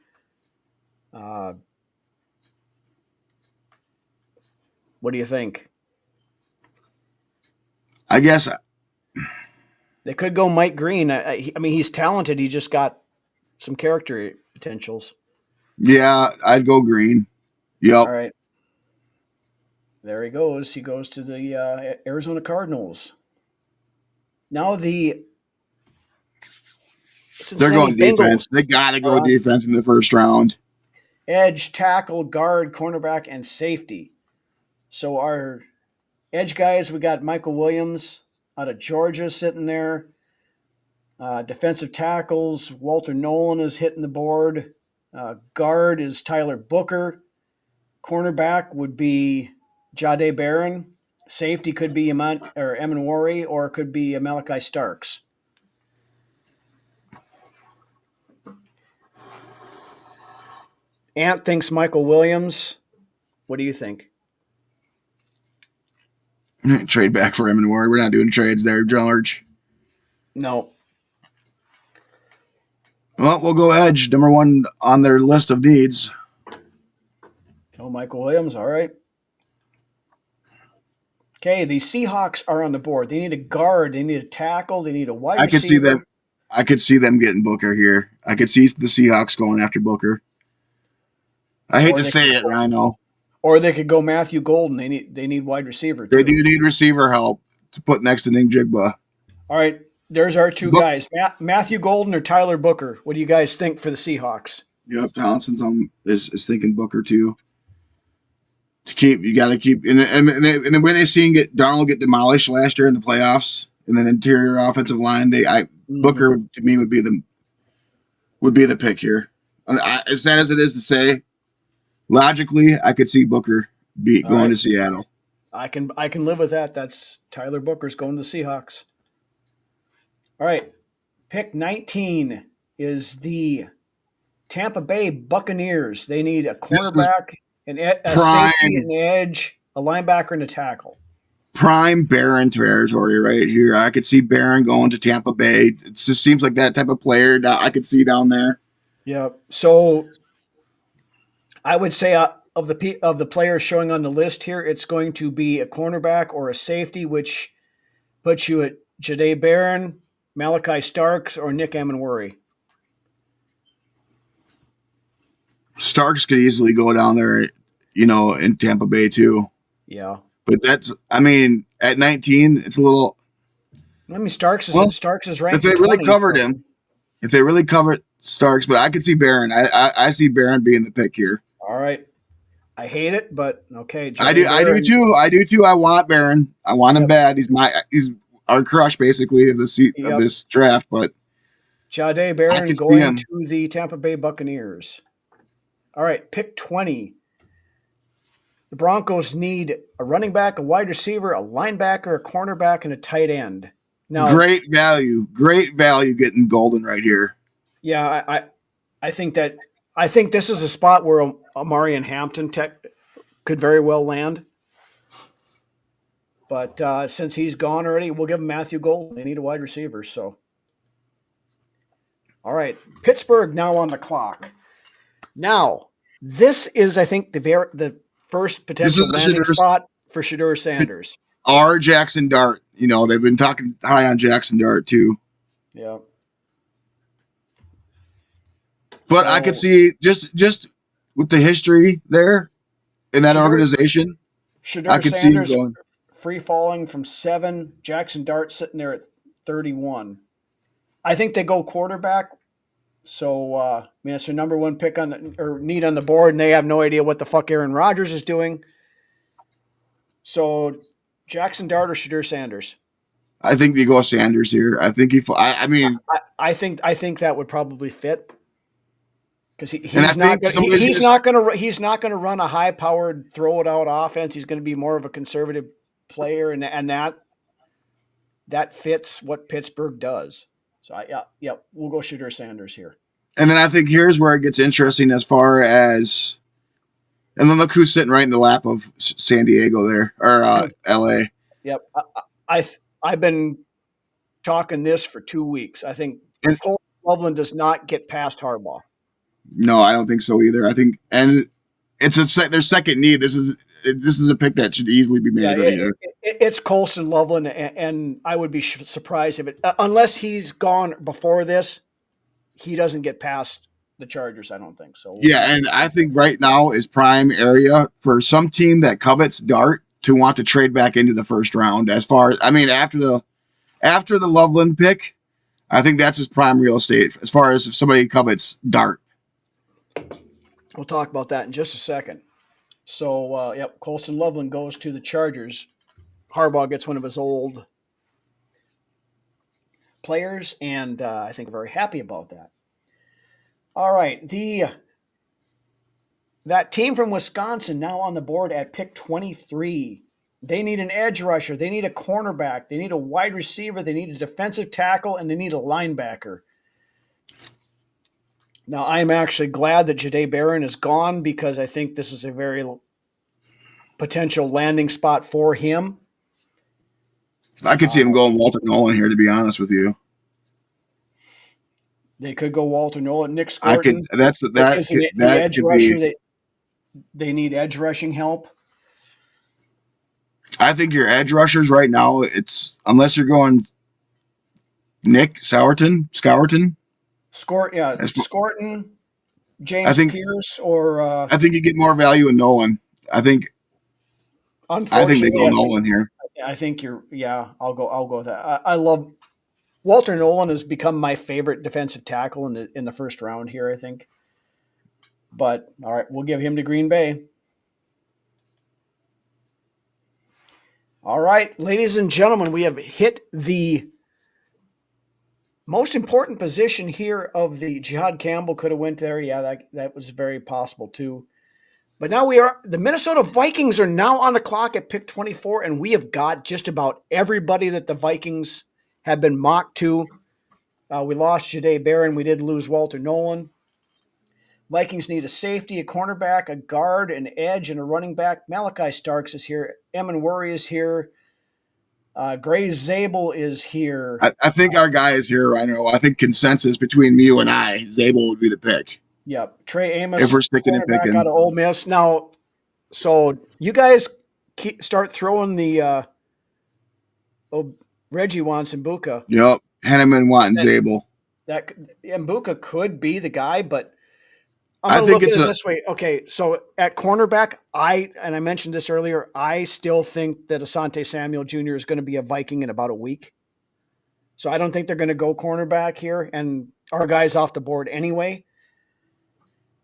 What do you think? I guess they could go Mike Green. I mean, he's talented. He just got some character potentials. Yeah, I'd go Green. Yep. All right. There he goes. He goes to the Arizona Cardinals. Now they're going Bengals. Defense. They got to go defense in the first round. Edge, tackle, guard, cornerback, and safety. So our edge guys, we got Michael Williams out of Georgia sitting there. Defensive tackles, Walter Nolan is hitting the board. Guard is Tyler Booker. Cornerback would be Jahdae Barron. Safety could be Emin Wari, or it could be Malachi Starks. Ant thinks Michael Williams. What do you think? Trade back for Emin Wari. We're not doing trades there, George. No. Well, we'll go edge. Number one on their list of needs. Oh, Michael Williams. All right. Okay, the Seahawks are on the board. They need a guard. They need a tackle. They need a wide receiver. I could see them getting Booker here. I could see the Seahawks going after Booker. I hate to say it, Ryno. Or they could go Matthew Golden. They need wide receiver too. They do need receiver help to put next to Njigba. All right, there's our two guys, Matthew Golden or Tyler Booker. What do you guys think for the Seahawks? Yep, Townsend is thinking Booker too. You got to keep, and the way they seen Darnold get demolished last year in the playoffs, and then interior offensive line, Booker to me would be the pick here. As sad as it is to say, logically, I could see Booker going to Seattle. I can live with that. That's Tyler Booker's going to the Seahawks. All right, pick 19 is the Tampa Bay Buccaneers. They need a cornerback, a safety, an edge, a linebacker, and a tackle. Prime Barron territory right here. I could see Barron going to Tampa Bay. It just seems like that type of player that I could see down there. Yeah. So I would say of the players showing on the list here, it's going to be a cornerback or a safety, which puts you at Jahdae Barron, Malachi Starks, or Nick Amenwari. Starks could easily go down there, in Tampa Bay too. Yeah. But at 19, it's a little. Starks is ranked. If they really covered him, if they really covered Starks, but I could see Barron. I see Barron being the pick here. All right. I hate it, but okay. I do too. I want Barron. I want him bad. He's our crush basically of this draft. But Jahdae Barron going to the Tampa Bay Buccaneers. All right, pick 20. The Broncos need a running back, a wide receiver, a linebacker, a cornerback, and a tight end. Now, great value getting Golden right here. Yeah, I think this is a spot where Amari and Hampton could very well land. But since he's gone already, we'll give him Matthew Golden. They need a wide receiver. So, all right, Pittsburgh now on the clock. Now, this is, I think, the first potential landing spot for Shedeur Sanders. Or Jackson Dart. They've been talking high on Jackson Dart too. Yeah. But I could see just with the history there in that organization, Shedeur I could Sanders see him going. Free falling from 7. Jackson Dart sitting there at 31. I think they go quarterback. So, I mean, it's their number one pick or need on the board, and they have no idea what the fuck Aaron Rodgers is doing. So, Jackson Dart or Shadur Sanders? I think you go Sanders here. I think I think that would probably fit because he's he's not going to run a high powered throw it out offense. He's going to be more of a conservative player, and that fits what Pittsburgh does. So we'll go Shadur Sanders here. And then I think here's where it gets interesting as far as, and then look who's sitting right in the lap of San Diego there, or LA. Yep. I've been talking this for 2 weeks. I think Cole Loveland does not get past Harbaugh. No, I don't think so either. I think, and it's their second need. This is a pick that should easily be made right here. It's Colson Loveland, and I would be surprised if it, unless he's gone before this, he doesn't get past the Chargers. I don't think so. Yeah, and I think right now is prime area for some team that covets Dart to want to trade back into the first round. As far as, I mean, after the Loveland pick, I think that's his prime real estate. As far as if somebody covets Dart, we'll talk about that in just a second. So, Colson Loveland goes to the Chargers. Harbaugh gets one of his old players, and I think very happy about that. All right, that team from Wisconsin now on the board at pick 23. They need an edge rusher. They need a cornerback. They need a wide receiver. They need a defensive tackle, and they need a linebacker. Now, I am actually glad that Jahdae Barron is gone because I think this is a very potential landing spot for him. I could see him going Walter Nolan here, to be honest with you. They could go Walter Nolan. Nick Scorton. They need edge rushing help. I think your edge rushers right now, it's unless you're going Nick Scourton, James Pierce, or I think you get more value in Nolan. I think they go Nolan here. I think I'll go with that. I love Walter Nolan has become my favorite defensive tackle in the first round here, I think. But all right, we'll give him to Green Bay. All right, ladies and gentlemen, we have hit the most important position here of the Jihad Campbell could have went there. Yeah, that was very possible too. But now the Minnesota Vikings are now on the clock at pick 24, and we have got just about everybody that the Vikings have been mocked to. We lost Jahdae Barron. We did lose Walter Nolan. Vikings need a safety, a cornerback, a guard, an edge, and a running back. Malachi Starks is here. Emin Worry is here. Gray Zabel is here. I think our guy is here, Ryno. I think consensus between you and I, Zabel would be the pick. Yep. Trey Amos. If we're sticking and picking. Out of Ole Miss. Now, so you guys start throwing the Reggie wants Mbuka. Yep. Henneman wanting Zabel. That Mbuka could be the guy, but I'm going to look at it this way. Okay, so at cornerback, I mentioned this earlier, I still think that Asante Samuel Jr. is going to be a Viking in about a week. So I don't think they're going to go cornerback here, and our guy's off the board anyway.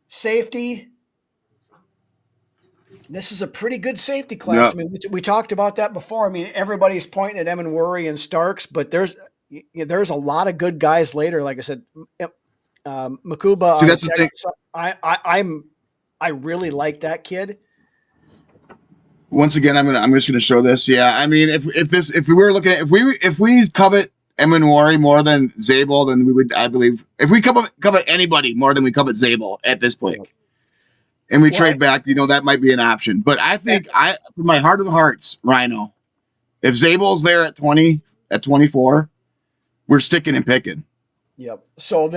Safety, this is a pretty good safety class. Yep. I mean, we talked about that before. I mean, everybody's pointing at Emin Worry and Starks, but there's a lot of good guys later. Like I said, Makuba. See, that's the thing. I really like that kid. Once again, I'm just gonna show this. Yeah, I mean, if we were looking at if we covet Emin Worry more than Zabel, then we would, I believe, if we covet anybody more than we covet Zabel at this point, and we trade back, that might be an option. But I think from my heart of the hearts, Ryno, if Zabel's there at 20, at 24, we're sticking and picking. Yep. So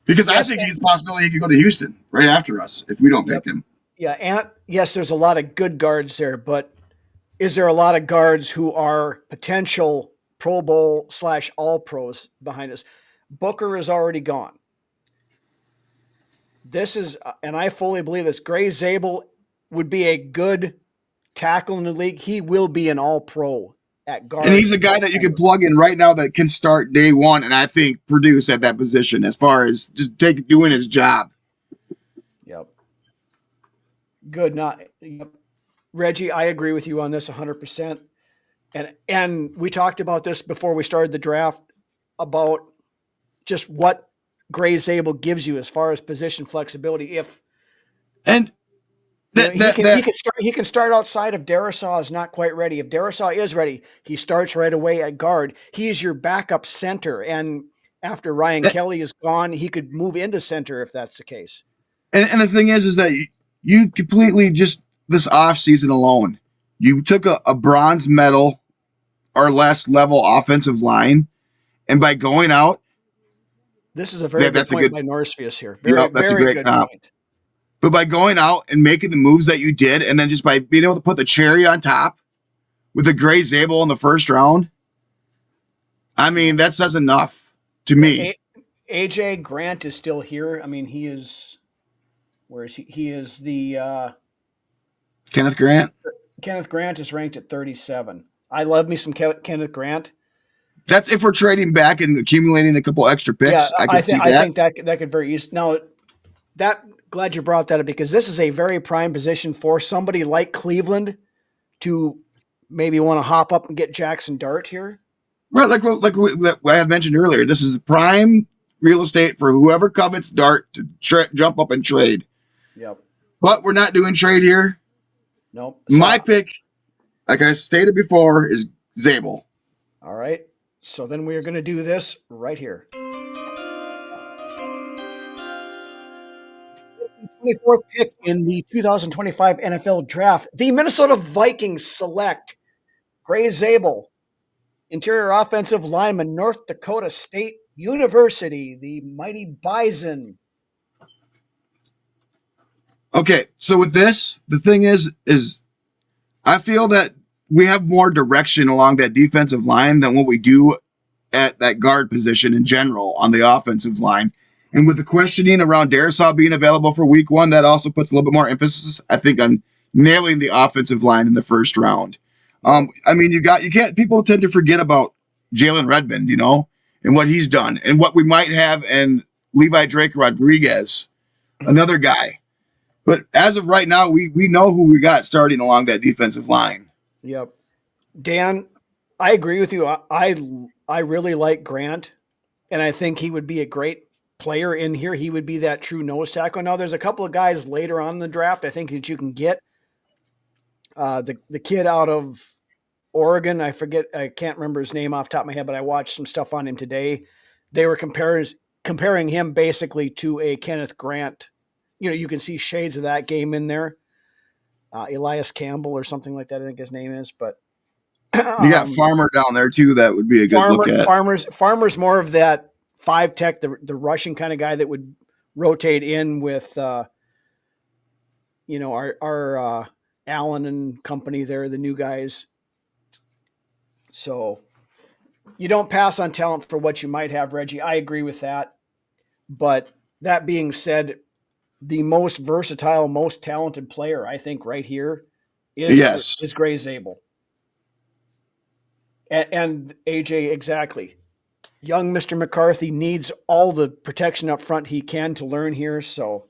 because I think it's a possibility he could go to Houston right after us if we don't pick him. Yeah, and yes, there's a lot of good guards there, but is there a lot of guards who are potential Pro Bowl / All Pros behind us? Booker is already gone. This is, and I fully believe this, Gray Zabel would be a good tackle in the league. He will be an All Pro at guard. And he's a guy that you can plug in right now that can start day one, and I think produce at that position as far as just doing his job. Yep. Good. Yep. Reggie, I agree with you on this 100%. And we talked about this before we started the draft about just what Gray Zabel gives you as far as position flexibility. He can start outside if Darisaw is not quite ready. If Darisaw is ready, he starts right away at guard. He is your backup center, and after Ryan Kelly is gone, he could move into center if that's the case. And the thing is that you completely just this offseason alone, you took a bronze medal or less level offensive line, and by going out, this is a very good point by Norsefius here. That's a great point. But by going out and making the moves that you did, and then just by being able to put the cherry on top with the Gray Zabel in the first round, I mean, that says enough to me. AJ Grant is still here. I mean, he is. Where is he? He is the Kenneth Grant. Kenneth Grant is ranked at 37. I love me some Kenneth Grant. That's if we're trading back and accumulating a couple extra picks. Yeah, I think that could very easily. Now, glad you brought that up because this is a very prime position for somebody like Cleveland to maybe want to hop up and get Jackson Dart here. Right, like I had mentioned earlier, this is prime real estate for whoever covets Dart to jump up and trade. Yep. But we're not doing trade here. Nope. My pick, like I stated before, is Zabel. All right. So then we are going to do this right here. 24th pick in the 2025 NFL Draft. The Minnesota Vikings select Gray Zabel, interior offensive lineman, North Dakota State University, the mighty Bison. Okay, so with this, the thing is I feel that we have more direction along that defensive line than what we do at that guard position in general on the offensive line. And with the questioning around Darisaw being available for week one, that also puts a little bit more emphasis, I think, on nailing the offensive line in the first round. I mean, people tend to forget about Jalen Redmond, and what he's done and what we might have in Levi Drake Rodriguez, another guy. But as of right now, we know who we got starting along that defensive line. Yep. Dan, I agree with you. I really like Grant, and I think he would be a great player in here. He would be that true nose tackle. Now, there's a couple of guys later on in the draft I think that you can get. The kid out of Oregon, I can't remember his name off the top of my head, but I watched some stuff on him today. They were comparing him basically to a Kenneth Grant. You can see shades of that game in there. Elias Campbell or something like that, I think his name is. But you got Farmer down there too. That would be a good look at. Farmer's more of that 5 tech, the rushing kind of guy that would rotate in with, our Allen and company there, the new guys. So you don't pass on talent for what you might have, Reggie. I agree with that. But that being said, the most versatile, most talented player, I think, right here is Gray Zabel. And AJ, exactly. Young Mr. McCarthy needs all the protection up front he can to learn here. So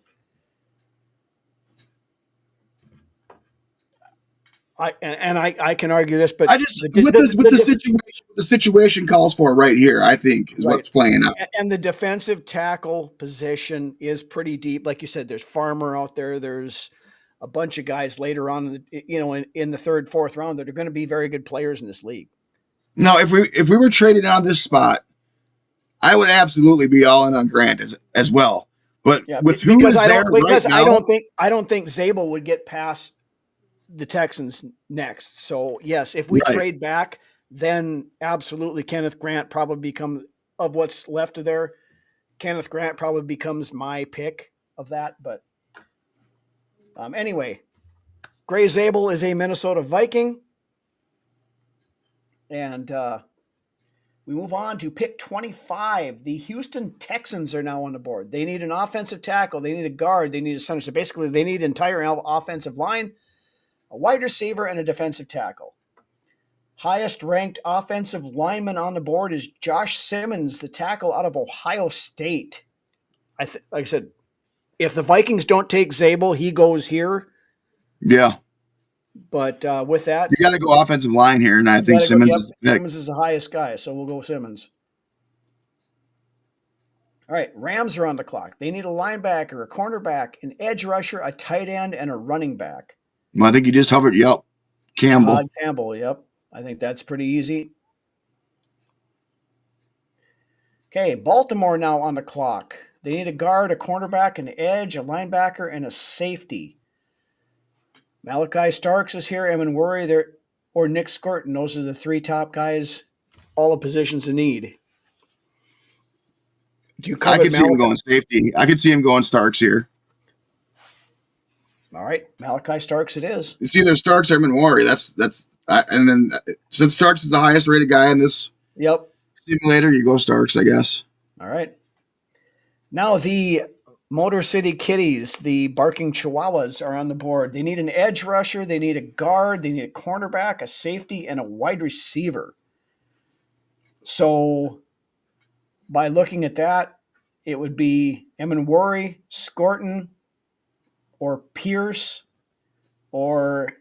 I can argue this, but the situation calls for right here, I think, is what's playing out. And the defensive tackle position is pretty deep. Like you said, there's Farmer out there. There's a bunch of guys later on, in the third, fourth round that are going to be very good players in this league. No, if we were trading on this spot, I would absolutely be all in on Grant as well. But with who is there right now, I don't think Zabel would get past the Texans next. So yes, if we trade back, then absolutely Kenneth Grant probably becomes, of what's left of there, Kenneth Grant probably becomes my pick of that. But anyway, Gray Zabel is a Minnesota Viking. And we move on to pick 25. The Houston Texans are now on the board. They need an offensive tackle. They need a guard. They need a center. So basically they need an entire offensive line, a wide receiver, and a defensive tackle. Highest ranked offensive lineman on the board is Josh Simmons, the tackle out of Ohio State. Like I said, if the Vikings don't take Zabel, he goes here. Yeah. But with that, You got to go offensive line here, and I think Simmons is the pick. Simmons is the highest guy, so we'll go Simmons. All right, Rams are on the clock. They need a linebacker, a cornerback, an edge rusher, a tight end, and a running back. Well, I think you just hovered. Yep. Campbell. Todd Campbell, yep. I think that's pretty easy. Okay, Baltimore now on the clock. They need a guard, a cornerback, an edge, a linebacker, and a safety. Malachi Starks is here, Evan Worry there, or Nick Skorton. Those are the three top guys, all the positions in need. Do you I could see him going safety. I could see him going Starks here. All right, Malachi Starks it is. It's either Starks or Worry. And then since Starks is the highest rated guy in this simulator, you go Starks, I guess. All right. Now the Motor City Kitties, the barking Chihuahuas, are on the board. They need an edge rusher, they need a guard, they need a cornerback, a safety, and a wide receiver. So by looking at that, it would be Worry, Skorton, or Pierce, or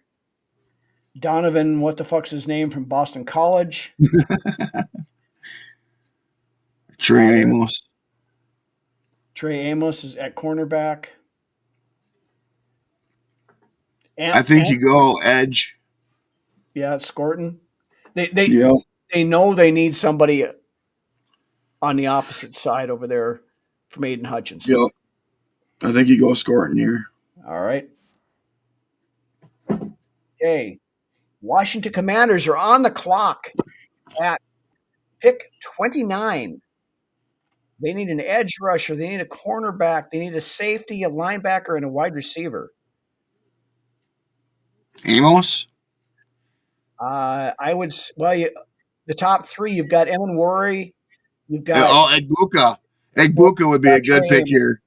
Donovan, what the fuck's his name, from Boston College? Trey Amos. Trey Amos is at cornerback. I think you go edge. Yeah, it's Skorton. They know they need somebody on the opposite side over there from Aiden Hutchins. Yep. I think you go Skorton here. All right. Okay. Washington Commanders are on the clock at pick 29. They need an edge rusher. They need a cornerback. They need a safety, a linebacker, and a wide receiver. Amos? I would. Well, the top three. You've got Evan Worry. You've got Egbuka. Egbuka would be a good pick here.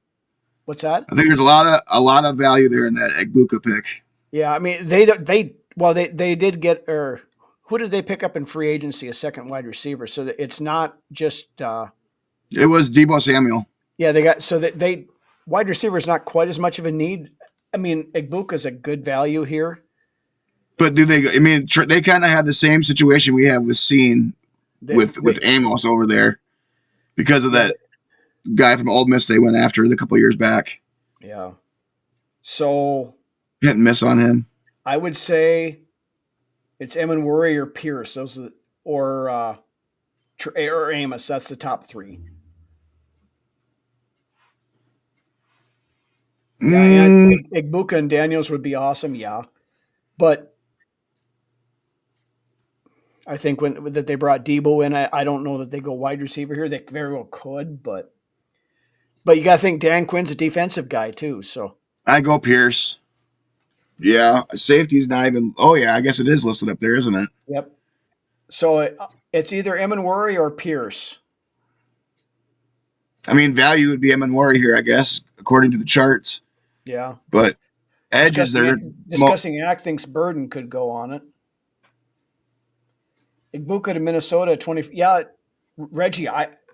What's that? I think there's a lot of value there in that Egbuka pick. Yeah, I mean they did get, or who did they pick up in free agency? A second wide receiver. So that it's not just. It was Deebo Samuel. Yeah, they got they wide receiver is not quite as much of a need. I mean, Egbuka is a good value here. But do they? I mean, they kind of have the same situation we have with Scene with Amos over there because of that guy from Ole Miss they went after a couple of years back. Yeah. So hit and miss on him. I would say it's Evan Worry or Pierce. Those are or Amos. That's the top three. Yeah, Egbuka and Daniels would be awesome. Yeah, but I think that they brought Deebo in, I don't know that they go wide receiver here. They very well could, but you got to think Dan Quinn's a defensive guy too. So I go Pierce. Yeah, safety's not even. Oh yeah, I guess it is listed up there, isn't it? Yep. So it's either Evan Worry or Pierce. I mean, value would be Evan Worry here, I guess, according to the charts. Yeah. But edges there. Discussing Act thinks Burden could go on it. Egbuka to Minnesota 20. Yeah, Reggie,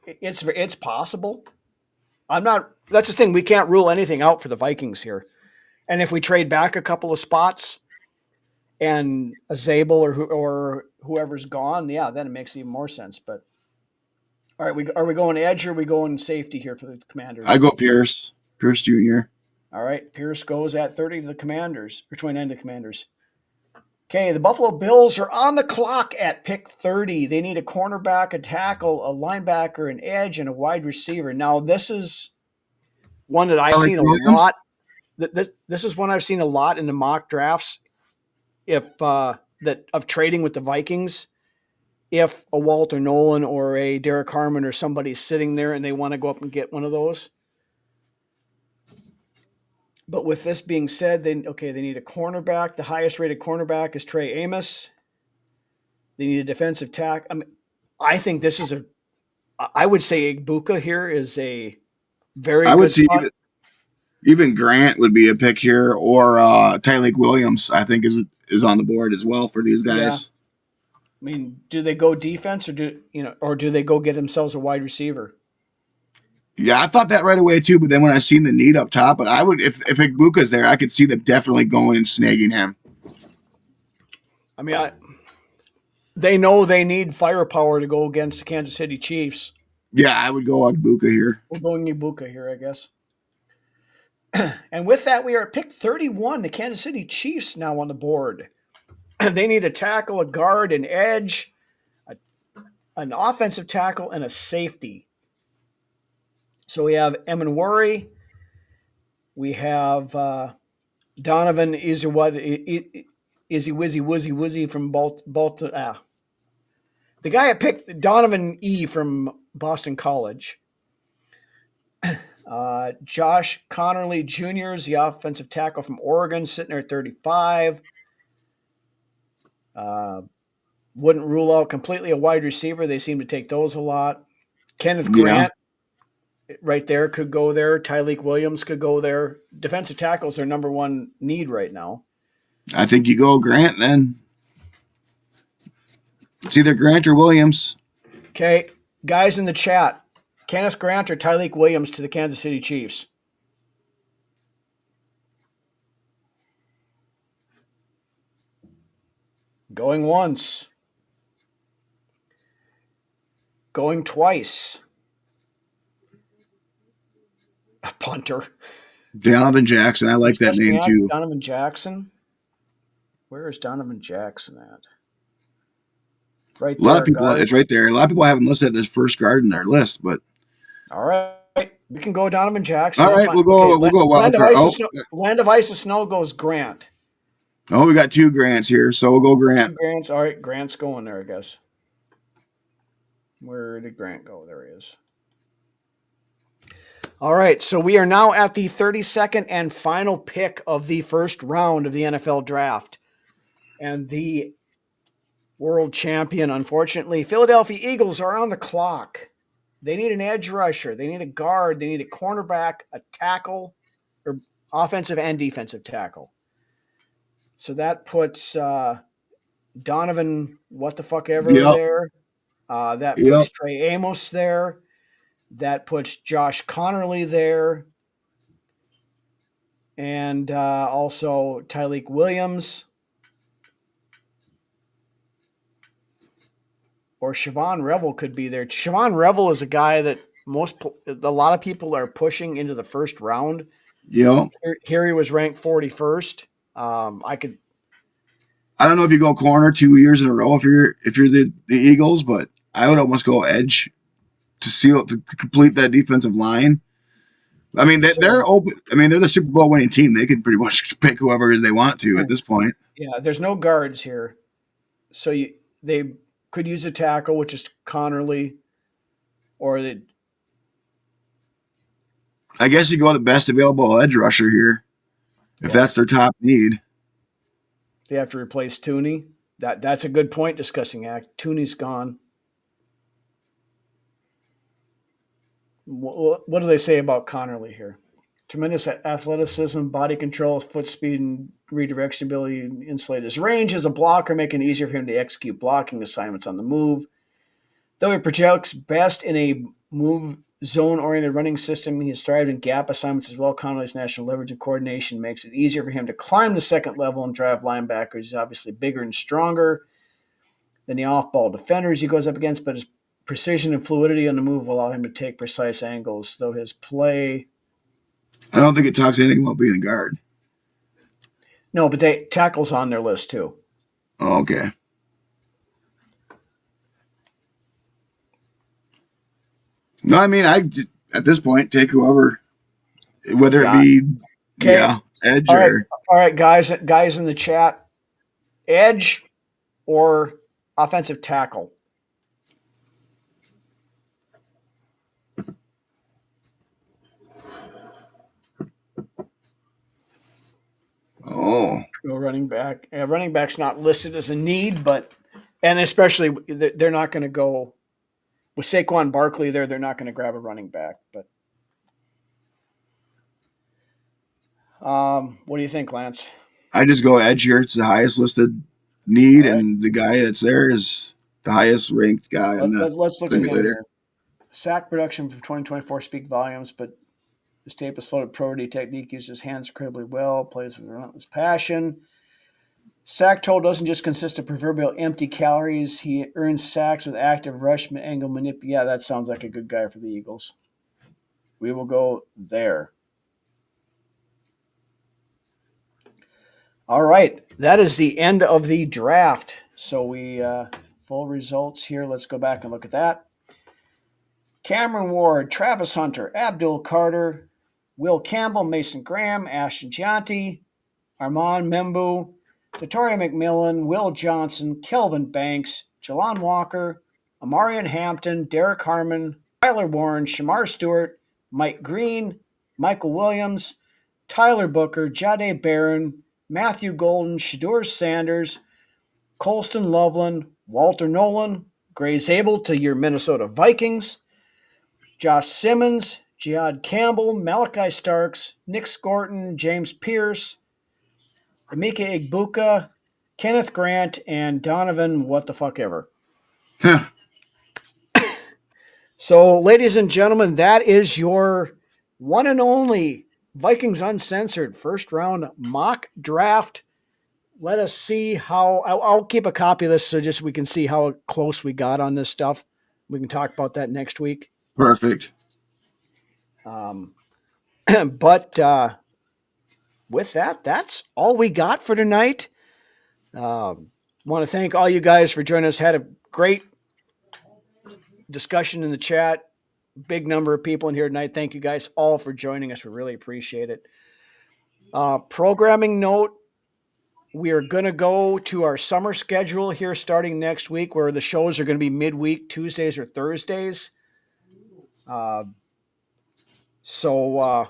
it's possible. That's the thing. We can't rule anything out for the Vikings here. And if we trade back a couple of spots and a Zabel or whoever's gone, yeah, then it makes even more sense. But all right, are we going edge or are we going safety here for the Commanders? I go Pierce Jr. All right, Pierce goes at 30 to the Commanders, or 29 to the Commanders. Okay, the Buffalo Bills are on the clock at pick 30. They need a cornerback, a tackle, a linebacker, an edge, and a wide receiver. Now, this is one that I've seen a lot. This is one I've seen a lot in the mock drafts. Of trading with the Vikings, if a Walter Nolan or a Derek Harmon or somebody's sitting there and they want to go up and get one of those. But with this being said, they need a cornerback. The highest rated cornerback is Trey Amos. They need a defensive tackle. I mean, I think this is I would say Egbuka here is a very good would see spot. Even Grant would be a pick here, or Tyleik Williams, I think is on the board as well for these guys. mean, do they go defense or do they go get themselves a wide receiver? Yeah, I thought that right away too, but then when I seen the need up top, but I would if Igbuka's there, I could see them definitely going and snagging him. I mean, they know they need firepower to go against the Kansas City Chiefs. Yeah, I would go Igbuka here. We're going Ibuka here, I guess. And with that, we are at pick 31. The Kansas City Chiefs now on the board. They need a tackle, a guard, an edge, an offensive tackle, and a safety. So we have Emanwari. We have Donovan Izzy from Baltimore. The guy I picked, Donovan E. from Boston College. Josh Connerly Jr. is the offensive tackle from Oregon, sitting there at 35. Wouldn't rule out completely a wide receiver. They seem to take those a lot. Kenneth Grant, right there, could go there. Tyleik Williams could go there. Defensive tackles are number one need right now. I think you go Grant then. It's either Grant or Williams. Okay, guys in the chat, Kenneth Grant or Tyleik Williams to the Kansas City Chiefs? Going once. Going twice. A punter. Donovan Jackson. I like that name too. Donovan Jackson. Where is Donovan Jackson at? Right there. A lot of people. It's right there. A lot of people haven't listed this first guard in their list, but all right, we can go Donovan Jackson. All right, we'll go. Land of Ice and Snow goes Grant. Oh, we got two Grants here, so we'll go Grant. Grant's all right. Grant's going there, I guess. Where did Grant go? There he is. All right, so we are now at the 32nd and final pick of the first round of the NFL draft. And the world champion, unfortunately, Philadelphia Eagles are on the clock. They need an edge rusher. They need a guard. They need a cornerback, a tackle, or offensive and defensive tackle. So that puts Donovan there. That puts Trey Amos there. That puts Josh Connerly there. And also Tyleik Williams. Or Siobhan Revel could be there. Siobhan Revel is a guy that a lot of people are pushing into the first round. Yeah. Here he was ranked 41st. I don't know if you go corner 2 years in a row if you're the Eagles, but I would almost go edge to complete that defensive line. I mean, they're open. I mean, they're the Super Bowl winning team. They can pretty much pick whoever they want to at this point. Yeah, there's no guards here, so they could use a tackle, which is Connerly, or I guess you go the best available edge rusher here, if that's their top need. They have to replace Tooney. That's a good point discussing act. Tooney's gone. What do they say about Connerly here? Tremendous athleticism, body control, foot speed, and redirection ability to insulate his range as a blocker, making it easier for him to execute blocking assignments on the move. Though he projects best in a move zone-oriented running system, he has thrived in gap assignments as well. Connerly's natural leverage and coordination makes it easier for him to climb the second level and drive linebackers. He's obviously bigger and stronger than the off-ball defenders he goes up against, but his precision and fluidity on the move will allow him to take precise angles, though his play... I don't think it talks anything about being a guard. No, but tackle's on their list too. Oh, okay. No, I mean, at this point, take whoever, whether it be, edge or... All right, guys in the chat, edge or offensive tackle? Oh. Go running back. Running back's not listed as a need, and especially they're not going to go with Saquon Barkley there. They're not going to grab a running back. But what do you think, Lance? I just go edge here. It's the highest listed need, All right. and the guy that's there is the highest ranked guy in the Let's look at him simulator. here. Sack production from 2024 speak volumes, but his tape is floated priority technique, uses hands incredibly well, plays with relentless passion. Sack total doesn't just consist of proverbial empty calories. He earns sacks with active rush angle manipulation. Yeah, that sounds like a good guy for the Eagles. We will go there. All right, that is the end of the draft. So we full results here. Let's go back and look at that. Cameron Ward, Travis Hunter, Abdul Carter, Will Campbell, Mason Graham, Ashton Gianti, Armand Membu, Tatoria McMillan, Will Johnson, Kelvin Banks, Jelon Walker, Amarian Hampton, Derek Harmon, Tyler Warren, Shamar Stewart, Mike Green, Michael Williams, Tyler Booker, Jade Barron, Matthew Golden, Shador Sanders, Colston Loveland, Walter Nolan, Gray Zabel to your Minnesota Vikings, Josh Simmons, Jihad Campbell, Malachi Starks, Nick Scorton, James Pierce, Emeka Igbuka, Kenneth Grant, and Donovan what the fuck ever. Huh. So, ladies and gentlemen, that is your one and only Vikings Uncensored first round mock draft. Let us see how I'll keep a copy of this so just we can see how close we got on this stuff. We can talk about that next week. Perfect. But with that, that's all we got for tonight. Want to thank all you guys for joining us. Had a great discussion in the chat. Big number of people in here tonight. Thank you guys all for joining us. We really appreciate it. Programming note, we are going to go to our summer schedule here starting next week where the shows are going to be midweek, Tuesdays or Thursdays. So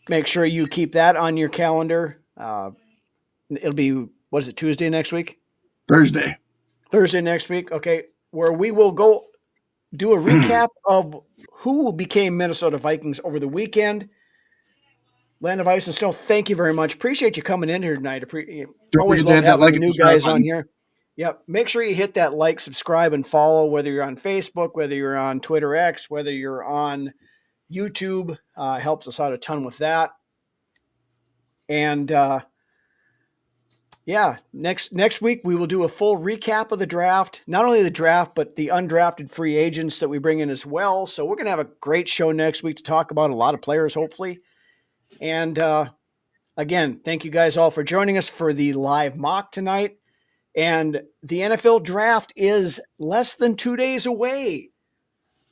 make sure you keep that on your calendar. It'll be, what is it, Tuesday next week? Thursday next week. Okay. Where we will go do a recap of who became Minnesota Vikings over the weekend. Land of Ice and Snow, thank you very much. Appreciate you coming in here tonight. Always love having new guys on here. Yep. Make sure you hit that like, subscribe, and follow, whether you're on Facebook, whether you're on Twitter X, whether you're on YouTube. Helps us out a ton with that. And yeah, next week we will do a full recap of the draft. Not only the draft, but the undrafted free agents that we bring in as well. So we're going to have a great show next week to talk about a lot of players, hopefully. And again, thank you guys all for joining us for the live mock tonight. And the NFL draft is less than 2 days away.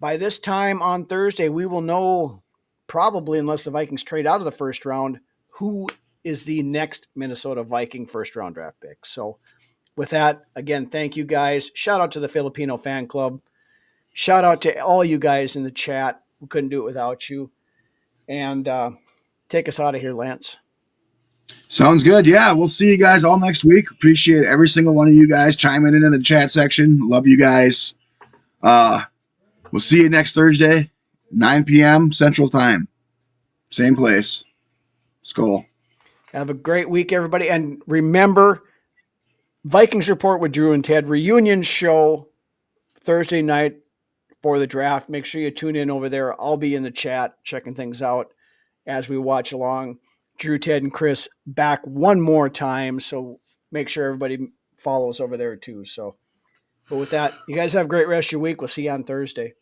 By this time on Thursday, we will know, probably unless the Vikings trade out of the first round, who is the next Minnesota Viking first round draft pick. So with that, again, thank you guys. Shout out to the Filipino fan club. Shout out to all you guys in the chat. We couldn't do it without you. And take us out of here, Lance. Sounds good. Yeah, we'll see you guys all next week. Appreciate every single one of you guys chiming in the chat section. Love you guys. We'll see you next Thursday, 9 p.m. Central Time. Same place. Skol. Have a great week, everybody. And remember, Vikings Report with Drew and Ted reunion show Thursday night for the draft. Make sure you tune in over there. I'll be in the chat checking things out as we watch along. Drew, Ted, and Chris back one more time. So make sure everybody follows over there too. So, but with that, you guys have a great rest of your week. We'll see you on Thursday.